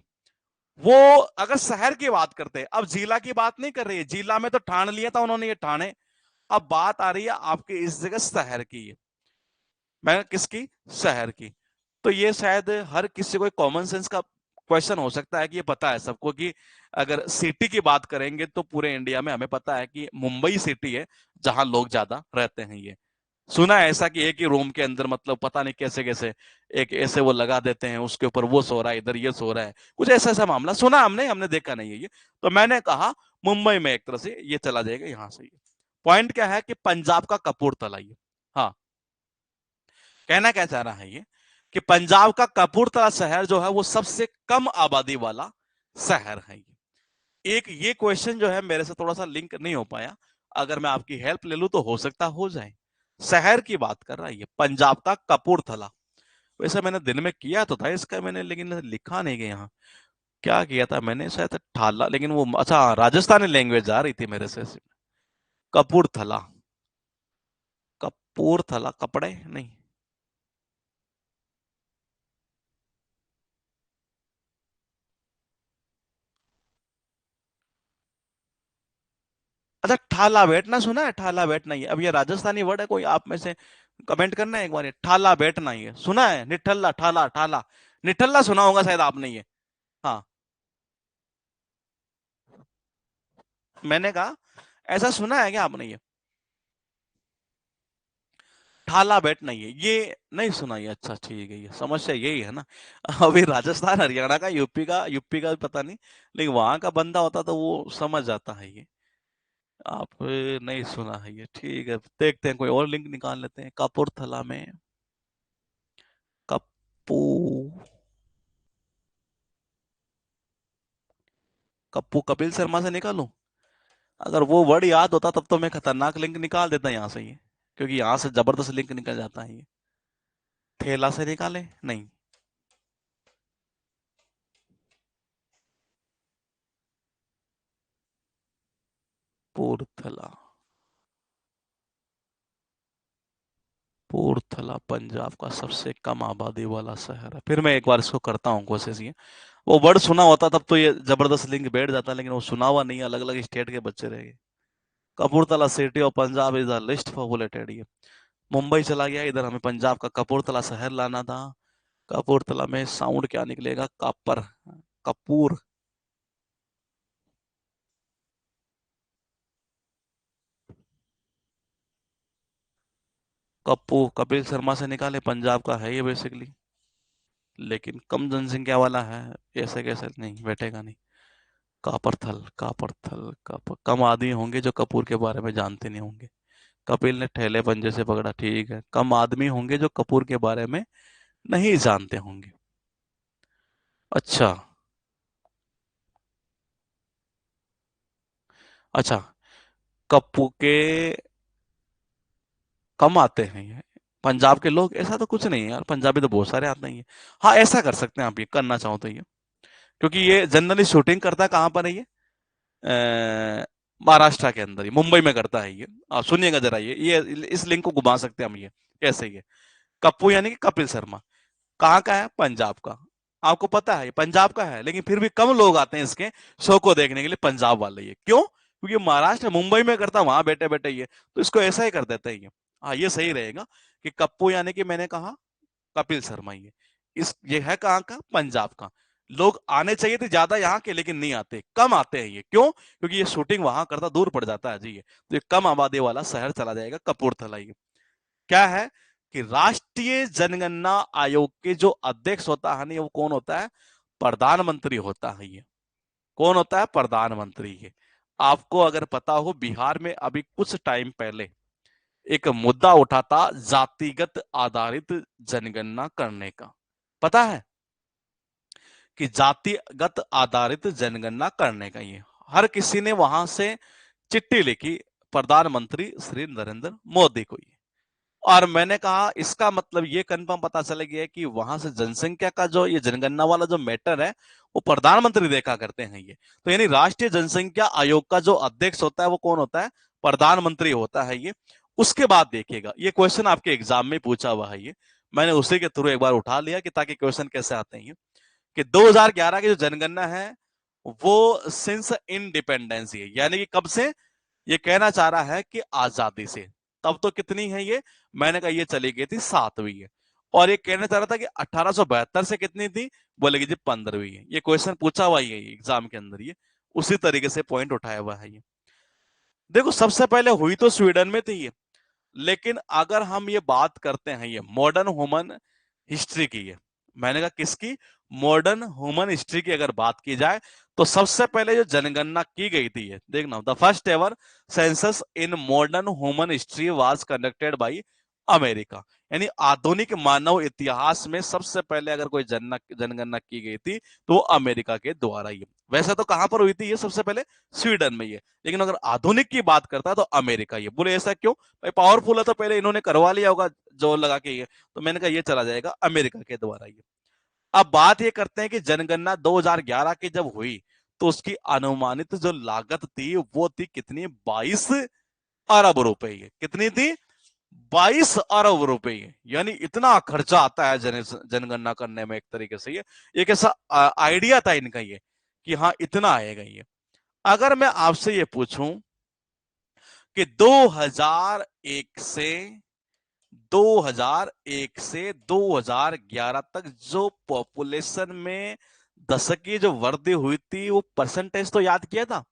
वो अगर शहर की बात करते हैं, अब जिला की बात नहीं कर रही है, जिला में तो ठान लिया था उन्होंने ये ठाणे। अब बात आ रही है आपके इस जगह शहर की, मैं किसकी, शहर की। तो ये शायद हर किसी को कॉमन सेंस का क्वेश्चन हो सकता है, कि ये पता है सबको कि अगर सिटी की बात करेंगे तो पूरे इंडिया में हमें पता है कि मुंबई सिटी है जहां लोग ज्यादा रहते हैं ये। सुना है ऐसा कि एक ही रूम के अंदर, मतलब पता नहीं कैसे कैसे एक ऐसे वो लगा देते हैं, उसके ऊपर वो सो रहा है, इधर ये सो रहा है, कुछ ऐसा ऐसा मामला सुना हमने हमने देखा नहीं है ये। तो मैंने कहा मुंबई में एक तरह से ये चला जाएगा यहाँ से। पॉइंट क्या है कि पंजाब का कपूरथला ये। हाँ। कहना क्या चाह रहा है ये, कि पंजाब का कपूरथला शहर जो है वो सबसे कम आबादी वाला शहर है ये। एक ये क्वेश्चन जो है मेरे से थोड़ा सा लिंक नहीं हो पाया, अगर मैं आपकी हेल्प ले लूं तो हो सकता हो जाए। शहर की बात कर रहा है ये, पंजाब का कपूरथला। वैसे मैंने दिन में किया तो था इसका, मैंने लेकिन लिखा नहीं गया यहाँ। क्या किया था मैंने, शायद ठाला, लेकिन वो अच्छा राजस्थानी लैंग्वेज आ रही थी मेरे से। कपूरथला, कपूरथला कपड़े नहीं। अच्छा, ठाला बैठना सुना है? ठाला बैठना, ही है अब ये राजस्थानी वर्ड है, कोई आप में से कमेंट करना है एक बार, ये ठाला बैठना ही है, सुना है? निठल्ला, ठाला, ठाला, निठल्ला सुना होगा शायद आपने ये। हाँ, मैंने कहा ऐसा सुना है क्या आपने ये? ठाला बैठ नहीं है ये, नहीं सुना ये? अच्छा ठीक है, ये समस्या यही है ना। अभी राजस्थान हरियाणा का, यूपी का भी पता नहीं, लेकिन वहां का बंदा होता तो वो समझ जाता है ये। आप नहीं सुना है ये, ठीक है, देखते हैं कोई और लिंक निकाल लेते हैं। कपूरथला में कप्पू, कप्पू कपिल शर्मा से निकालूं? अगर वो वर्ड याद होता तब तो मैं खतरनाक लिंक निकाल देता यहाँ से ये, क्योंकि यहाँ से जबरदस्त लिंक निकल जाता है ये। ठेला से निकाले? नहीं। कपूरथला, कपूरथला पंजाब का सबसे कम आबादी वाला शहर है। फिर मैं एक बार इसको करता हूँ कोशिश ये। वो वर्ड सुना होता तब तो ये जबरदस्त लिंक बैठ जाता, लेकिन वो सुना हुआ नहीं, अलग अलग स्टेट के बच्चे रह गए। Kapurthala city of Punjab is the list populated, ये मुंबई चला गया, इधर हमें पंजाब का कपूरथला शहर लाना था। कपूरथला में साउंड क्या निकलेगा? कापर, कपूर। कप्पू कपिल शर्मा से निकाले, पंजाब का है ये बेसिकली, लेकिन कम जनसंख्या वाला है, ऐसे कैसे नहीं बैठेगा? नहीं। कापरथल, कापरथल, कम आदमी होंगे जो कपूर के बारे में जानते नहीं होंगे। कपिल ने ठेले पंजे से पकड़ा, ठीक है, कम आदमी होंगे जो कपूर के बारे में नहीं जानते होंगे। अच्छा, अच्छा, कप्पू के कम आते हैं ये पंजाब के लोग? ऐसा तो कुछ नहीं है यार, पंजाबी तो बहुत सारे आते हैं ये। हाँ, ऐसा कर सकते हैं आप, ये करना चाहो तो ये, क्योंकि ये जनरली शूटिंग करता है कहाँ पर है ये? महाराष्ट्र के अंदर ही, मुंबई में करता है ये। आप सुनिएगा जरा, ये इस लिंक को घुमा सकते हैं हम ये। कैसे ये? कप्पू यानी कि कपिल शर्मा कहाँ का है? पंजाब का। आपको पता है ये पंजाब का है, लेकिन फिर भी कम लोग आते हैं इसके शो को देखने के लिए, पंजाब वाले ये क्यों? क्योंकि महाराष्ट्र मुंबई में करता, वहां बैठे बैठे ये, तो इसको ऐसा ही कर देते हैं ये। हाँ, ये सही रहेगा कि कप्पू यानी कि मैंने कहा कपिल शर्मा, ये है कहाँ का? पंजाब का। लोग आने चाहिए थे ज्यादा यहाँ के, लेकिन नहीं आते, कम आते हैं ये, क्यों? क्योंकि ये शूटिंग वहां करता, दूर पड़ जाता है जी ये, तो ये कम आबादी वाला शहर चला जाएगा कपूरथला ये। क्या है कि राष्ट्रीय जनगणना आयोग के जो अध्यक्ष होता है ना, वो कौन होता है? प्रधानमंत्री होता है ये। कौन होता है? प्रधानमंत्री ये। आपको अगर पता हो, बिहार में अभी कुछ टाइम पहले एक मुद्दा उठा था जातिगत आधारित जनगणना करने का, पता है? कि जातिगत आधारित जनगणना करने का, ये हर किसी ने वहां से चिट्ठी लिखी प्रधानमंत्री श्री नरेंद्र मोदी को ये। और मैंने कहा इसका मतलब ये कंफर्म पता चल गया कि वहां से जनसंख्या का जो ये जनगणना वाला जो मैटर है, वो प्रधानमंत्री देखा करते हैं ये। तो यानी राष्ट्रीय जनसंख्या आयोग का जो अध्यक्ष होता है वो कौन होता है? प्रधानमंत्री होता है ये। उसके बाद देखिएगा, ये क्वेश्चन आपके एग्जाम में पूछा हुआ है ये, मैंने उसी के थ्रू एक बार उठा लिया कि ताकि क्वेश्चन कैसे आते हैं ये, कि 2011 की जो जनगणना है वो सिंस इंडिपेंडेंस है, यानी कि कब से? ये कहना चाह रहा है कि आजादी से। तब तो कितनी है ये? मैंने कहा ये चली गई थी 7वीं है। और ये कहना चाह रहा था कि 1872 से कितनी थी? बोलेगी जी 15वीं है। ये क्वेश्चन पूछा हुआ ही है एग्जाम के अंदर ये, उसी तरीके से पॉइंट उठाया हुआ है ये। देखो, सबसे पहले हुई तो स्वीडन में थी ये, लेकिन अगर हम ये बात करते हैं ये मॉडर्न ह्यूमन हिस्ट्री की है, मैंने कहा किसकी? मॉडर्न ह्यूमन हिस्ट्री की अगर बात की जाए, तो सबसे पहले जो जनगणना की गई थी, ये देखना, the first ever census in modern human history was conducted by America. यानी आधुनिक मानव इतिहास में सबसे पहले अगर कोई जनगणना की गई थी, तो वो अमेरिका के द्वारा ही। वैसे तो कहां पर हुई थी ये? सबसे पहले स्वीडन में ये, लेकिन अगर आधुनिक की बात करता है तो अमेरिका। ये बोले ऐसा क्यों? भाई पावरफुल है तो पहले इन्होंने करवा लिया होगा जोर लगा के ये, तो मैंने कहा ये चला जाएगा अमेरिका के द्वारा ये। अब बात ये करते हैं कि जनगणना 2011 की जब हुई, तो उसकी अनुमानित जो लागत थी वो थी कितनी? 22 अरब रुपए। ये कितनी थी? 22 अरब रुपए। यानी इतना खर्चा आता है जनगणना करने में, एक तरीके से ये एक ऐसा आइडिया था इनका ये, कि हाँ इतना आएगा ये। अगर मैं आपसे ये पूछूं कि 2001 से 2011 तक जो पॉपुलेशन में दशक की जो वृद्धि हुई थी, वो परसेंटेज तो याद किया था,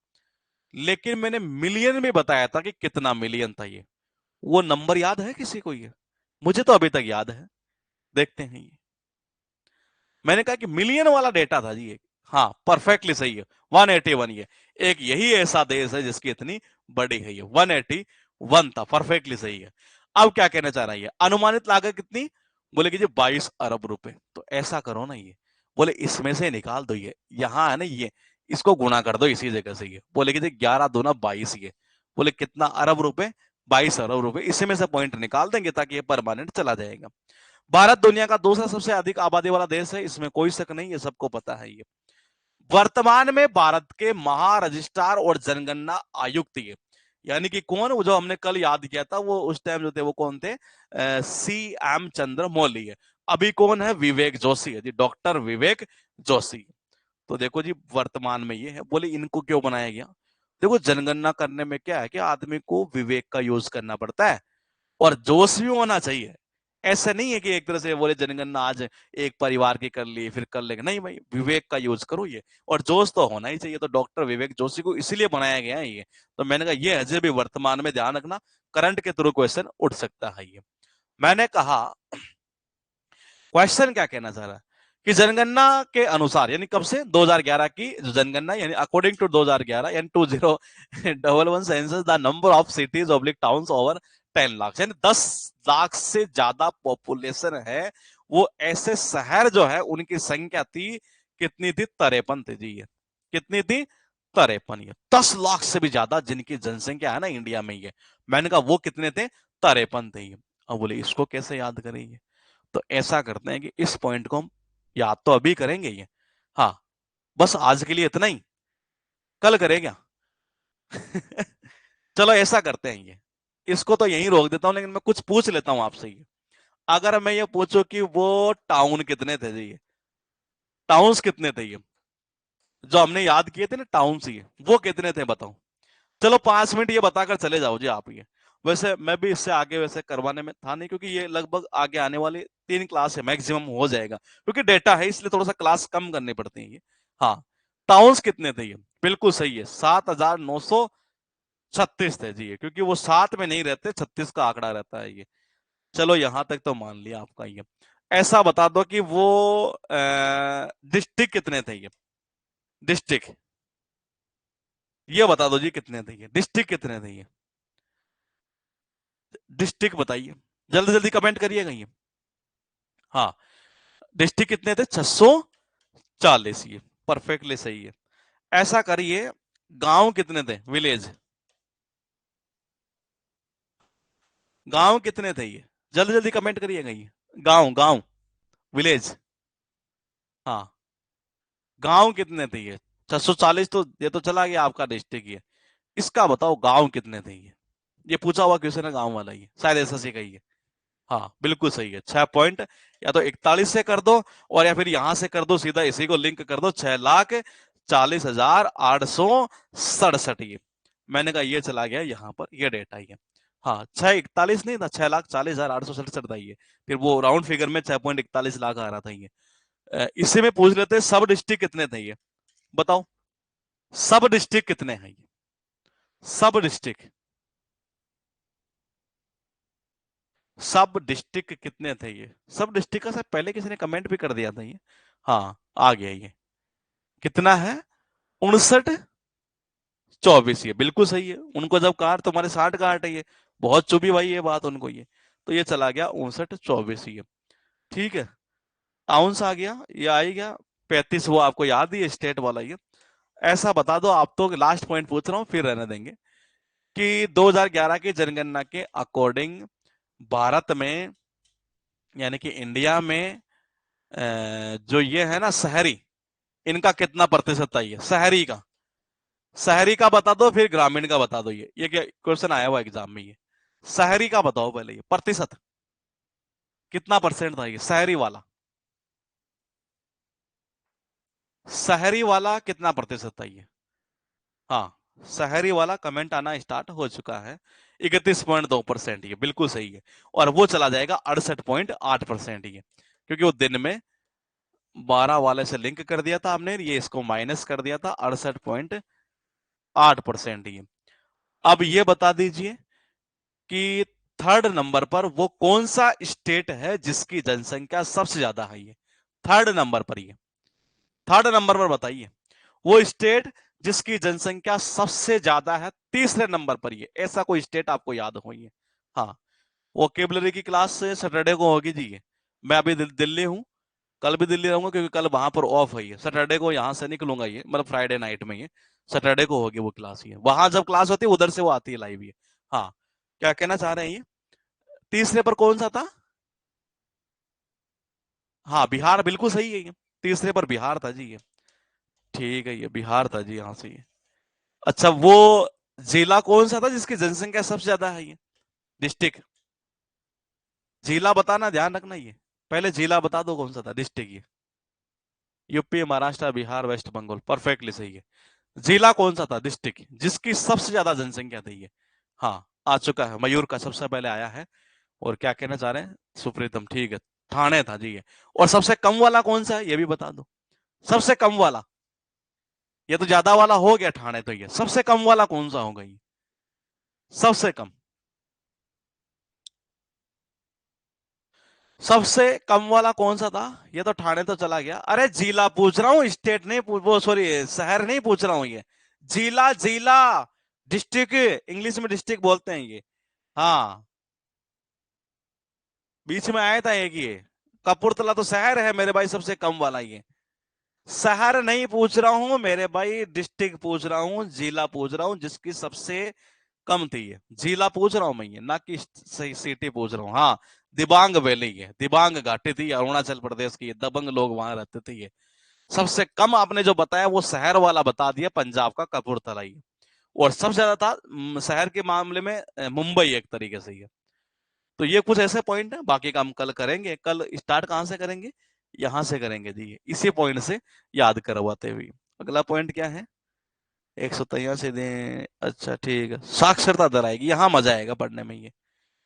लेकिन मैंने मिलियन में बताया था कि कितना मिलियन था ये। वो नंबर याद है किसी को ये? मुझे तो अभी तक याद है। देखते हैं ये। मैंने कहा कि मिलियन वाला डेटा था जी ये। हाँ, परफेक्टली सही है। 181 ये। एक यही ऐसा देश है जिसकी इतनी बड़ी है ये। 181 था, परफेक्टली सही है। अब क्या कहना चाह रहा है ये? अनुमानित लागत कितनी? बोले कि जी 22 अरब रुपए। तो ऐसा करो ना ये, बोले इसमें से निकाल दो ये, यहां है ना ये, इसको गुणा कर दो इसी जगह से ये। बोले कि जी 11 दूना 22 ये। बोले कितना अरब रुपए? 22 अरब रुपए। इसी में से पॉइंट निकाल देंगे ताकि ये परमानेंट चला जाएगा। भारत दुनिया का दूसरा सबसे अधिक आबादी वाला देश है, इसमें कोई शक नहीं है, सबको पता है ये। वर्तमान में भारत के महारजिस्ट्रार और जनगणना आयुक्त ये, यानी कि कौन? वो जो हमने कल याद किया था, वो उस टाइम जो थे वो कौन थे? सी एम चंद्र मौली है। अभी कौन है? विवेक जोशी है जी, डॉक्टर विवेक जोशी। तो देखो जी, वर्तमान में ये है। बोले इनको क्यों बनाया गया? देखो, जनगणना करने में क्या है कि आदमी को विवेक का यूज करना पड़ता है और जोश भी होना चाहिए। ऐसा नहीं है कि एक तरह से बोले जनगणना आज एक परिवार की कर ली फिर कर लेंगे, नहीं भाई, विवेक का यूज करो ये, और जोश तो होना ही चाहिए। तो डॉक्टर विवेक जोशी को इसीलिए बनाया गया है ये। तो मैंने कहा ये अजय भी वर्तमान में ध्यान रखना, करंट के थ्रू क्वेश्चन उठ सकता है ये। मैंने कहा क्वेश्चन क्या कहना चाह रहा है कि जनगणना के अनुसार, यानी कब से? 2011 की जो जनगणना, यानी अकॉर्डिंग टू 2011 यानी 2011 census, the number of cities oblique towns over 10 lakh, यानी 10 लाख से ज्यादा पॉपुलेशन है वो ऐसे शहर जो है उनकी संख्या थी, कितनी थी? 53 थी जी ये। कितनी थी? 53 ये। 10 लाख से भी ज्यादा जिनकी जनसंख्या है ना इंडिया में ये, मैंने कहा वो कितने थे? 53 थे ये। अब बोले इसको कैसे याद करेंगे? तो ऐसा करते हैं कि इस पॉइंट को हम याद तो अभी करेंगे ये, हाँ, बस आज के लिए इतना ही, कल करें क्या? चलो ऐसा करते हैं ये, इसको तो यहीं रोक देता हूं, लेकिन मैं कुछ पूछ लेता हूं आपसे ये। अगर मैं ये पूछूं कि वो टाउन कितने थे जी, ये टाउन्स कितने थे ये, जो हमने याद किए थे ना टाउन्स, ये वो कितने थे बताओ? चलो 5 मिनट ये बताकर चले जाओ जी आप ये। वैसे मैं भी इससे आगे वैसे करवाने में था नहीं, क्योंकि ये लगभग आगे आने वाली 3 क्लास है, मैक्सिमम हो जाएगा, क्योंकि डेटा है इसलिए थोड़ा सा क्लास कम करनी पड़ती है ये। हाँ, टाउन्स कितने थे ये? बिल्कुल सही है, 7,936 थे जी ये, क्योंकि वो 7 में नहीं रहते, 36 का आंकड़ा रहता है ये। चलो यहां तक तो मान लिया आपका ये। ऐसा बता दो कि वो डिस्ट्रिक्ट कितने थे ये? डिस्ट्रिक्ट ये बता दो जी, कितने थे ये? डिस्ट्रिक्ट कितने थे ये? डिस्ट्रिक्ट बताइए, जल्दी जल्दी कमेंट करिएगा ये। हाँ, डिस्ट्रिक्ट कितने थे? 640 ये, परफेक्टली सही है। ऐसा करिए, गांव कितने थे? विलेज, गांव कितने थे ये? जल्दी जल्दी कमेंट करिएगा ये। गांव, गांव, विलेज। हाँ, गांव कितने थे ये? 640 तो ये तो चला गया आपका डिस्ट्रिक्ट ये। इसका बताओ गांव कितने थे ये पूछा हुआ क्वेश्चन है, गांव वाला ये, शायद ऐसा से कही है। हाँ, बिल्कुल सही है। 6 पॉइंट, या तो 41 से कर दो, और या फिर यहां से कर दो सीधा, इसी को लिंक कर दो, 6,40,867 ये। मैंने कहा ये चला गया यहाँ पर, ये डेटा ही है। हाँ, 641 नहीं था, 6,40,867 था ये। फिर वो राउंड फिगर में 6.41 लाख आ रहा था ये। इसी में पूछ लेते, सब डिस्ट्रिक्ट कितने थे ये? बताओ, सब डिस्ट्रिक्ट कितने हैं ये? सब डिस्ट्रिक्ट, सब डिस्ट्रिक्ट कितने थे ये? सब डिस्ट्रिक्ट का शायद पहले किसी ने कमेंट भी कर दिया था ये। हाँ, आ गया ये। कितना है? 59, 24 ये, बिल्कुल सही है। उनको जब काट, तुम्हारे 60 काट है ये, बहुत चुभी भाई ये बात उनको ये। तो ये चला गया 59, 24 ये। ठीक है, आउंस आ गया, ये आ ही गया। 35 वो आपको याद ही है, स्टेट वाला ये। ऐसा बता दो, आप तो लास्ट पॉइंट पूछ रहा हूँ फिर रहने देंगे, कि 2011 की जनगणना के अकॉर्डिंग भारत में, यानी कि इंडिया में, जो ये है ना शहरी, इनका कितना प्रतिशत था ये शहरी का? शहरी का बता दो, फिर ग्रामीण का बता दो। ये क्या क्वेश्चन आया हुआ एग्जाम में ये? शहरी का बताओ पहले, ये प्रतिशत कितना परसेंट था ये शहरी वाला? शहरी वाला कितना प्रतिशत था ये? हाँ, शहरी वाला कमेंट आना स्टार्ट हो चुका है। 31.2% ये बिल्कुल सही है। और वो चला जाएगा 68.8% ये, क्योंकि वो दिन में 12 वाले से लिंक कर दिया था आपने, ये इसको माइनस कर दिया था 68.8% ये। अब ये बता दीजिए कि थर्ड नंबर पर वो कौन सा स्टेट है जिसकी जनसंख्या सबसे ज्यादा है ये, थर्ड नंबर पर ये, थर्ड नंबर पर बताइए वो स्टेट जिसकी जनसंख्या सबसे ज्यादा है, तीसरे नंबर पर ये, ऐसा कोई स्टेट आपको याद हो ये। हाँ, वोकेबलरी की क्लास सैटरडे को होगी जी ये। मैं अभी दिल्ली हूँ, कल भी दिल्ली रहूंगा क्योंकि कल वहां पर ऑफ है ये, सैटरडे को यहाँ से निकलूंगा ये, मतलब फ्राइडे नाइट में ये, सैटरडे को होगी वो क्लास ये, वहां जब क्लास होती है उधर से वो आती है लाइव ये। हाँ, क्या कहना चाह रहे हैं ये, तीसरे पर कौन सा था? हाँ, बिहार बिल्कुल सही है ये, तीसरे पर बिहार था जी ये। ठीक है, ये बिहार था जी, यहाँ से ये। अच्छा, वो जिला कौन सा था जिसकी जनसंख्या सबसे ज्यादा है ये, डिस्ट्रिक्ट? जिला बताना ध्यान रखना ये, पहले जिला बता दो कौन सा था, डिस्ट्रिक्ट ये। UP, Maharashtra, Bihar, West Bengal, perfectly सही है। जिला कौन सा था, डिस्ट्रिक्ट जिसकी सबसे ज्यादा जनसंख्या थी ये। हाँ, आ चुका है, मयूर का सबसे पहले आया है। और क्या कहना चाह रहे हैं सुप्रीतम, ठीक है, ठाणे था जी ये। और सबसे कम वाला कौन सा है ये भी बता दो, सबसे कम वाला, ये तो ज्यादा वाला हो गया ठाणे, तो ये सबसे कम वाला कौन सा होगा ये, सबसे कम, सबसे कम वाला कौन सा था? ये तो ठाणे तो चला गया, अरे जिला पूछ रहा हूँ, स्टेट नहीं वो सॉरी शहर नहीं पूछ रहा हूँ ये, जिला जिला, डिस्ट्रिक्ट इंग्लिश में डिस्ट्रिक्ट बोलते हैं ये। हाँ, बीच में आया था एक ये, कपूरथला तो शहर है मेरे भाई, सबसे कम वाला ये। शहर नहीं पूछ रहा हूं मेरे भाई, डिस्ट्रिक्ट पूछ रहा हूँ, जिला पूछ रहा हूँ जिसकी सबसे कम थी ये, जिला पूछ रहा हूँ मैं ये, ना कि सही सिटी पूछ रहा हूँ। हाँ, दिबांग वैली है, दिबांग घाटी थी अरुणाचल प्रदेश की, दबंग लोग वहां रहते थे ये। सबसे कम आपने जो बताया वो शहर वाला बता दिया, पंजाब का कपूरथला ही। और सबसे ज्यादा था शहर के मामले में मुंबई एक तरीके से ये। तो ये कुछ ऐसे पॉइंट है, बाकी का हम कल करेंगे। कल स्टार्ट कहाँ से करेंगे? यहां से करेंगे जी, इसी पॉइंट से याद करवाते हुए। अगला पॉइंट क्या है? 183 दिन, अच्छा ठीक है, साक्षरता दर आएगी, यहाँ मजा आएगा पढ़ने में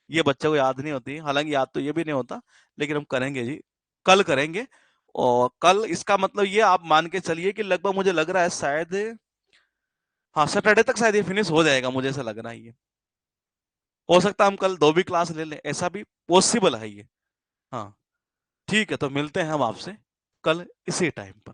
ये बच्चों को याद नहीं होती, हालांकि याद तो ये भी नहीं होता, लेकिन हम करेंगे जी, कल करेंगे। और कल इसका मतलब ये आप मान के चलिए कि लगभग मुझे लग रहा है शायद, हाँ सैटरडे तक शायद ये फिनिश हो जाएगा, मुझे ऐसा लग रहा है ये। हो सकता है हम कल दो भी क्लास ले लें, ऐसा भी पॉसिबल है ये। हाँ, ठीक है, तो मिलते हैं हम आपसे कल इसी टाइम पर।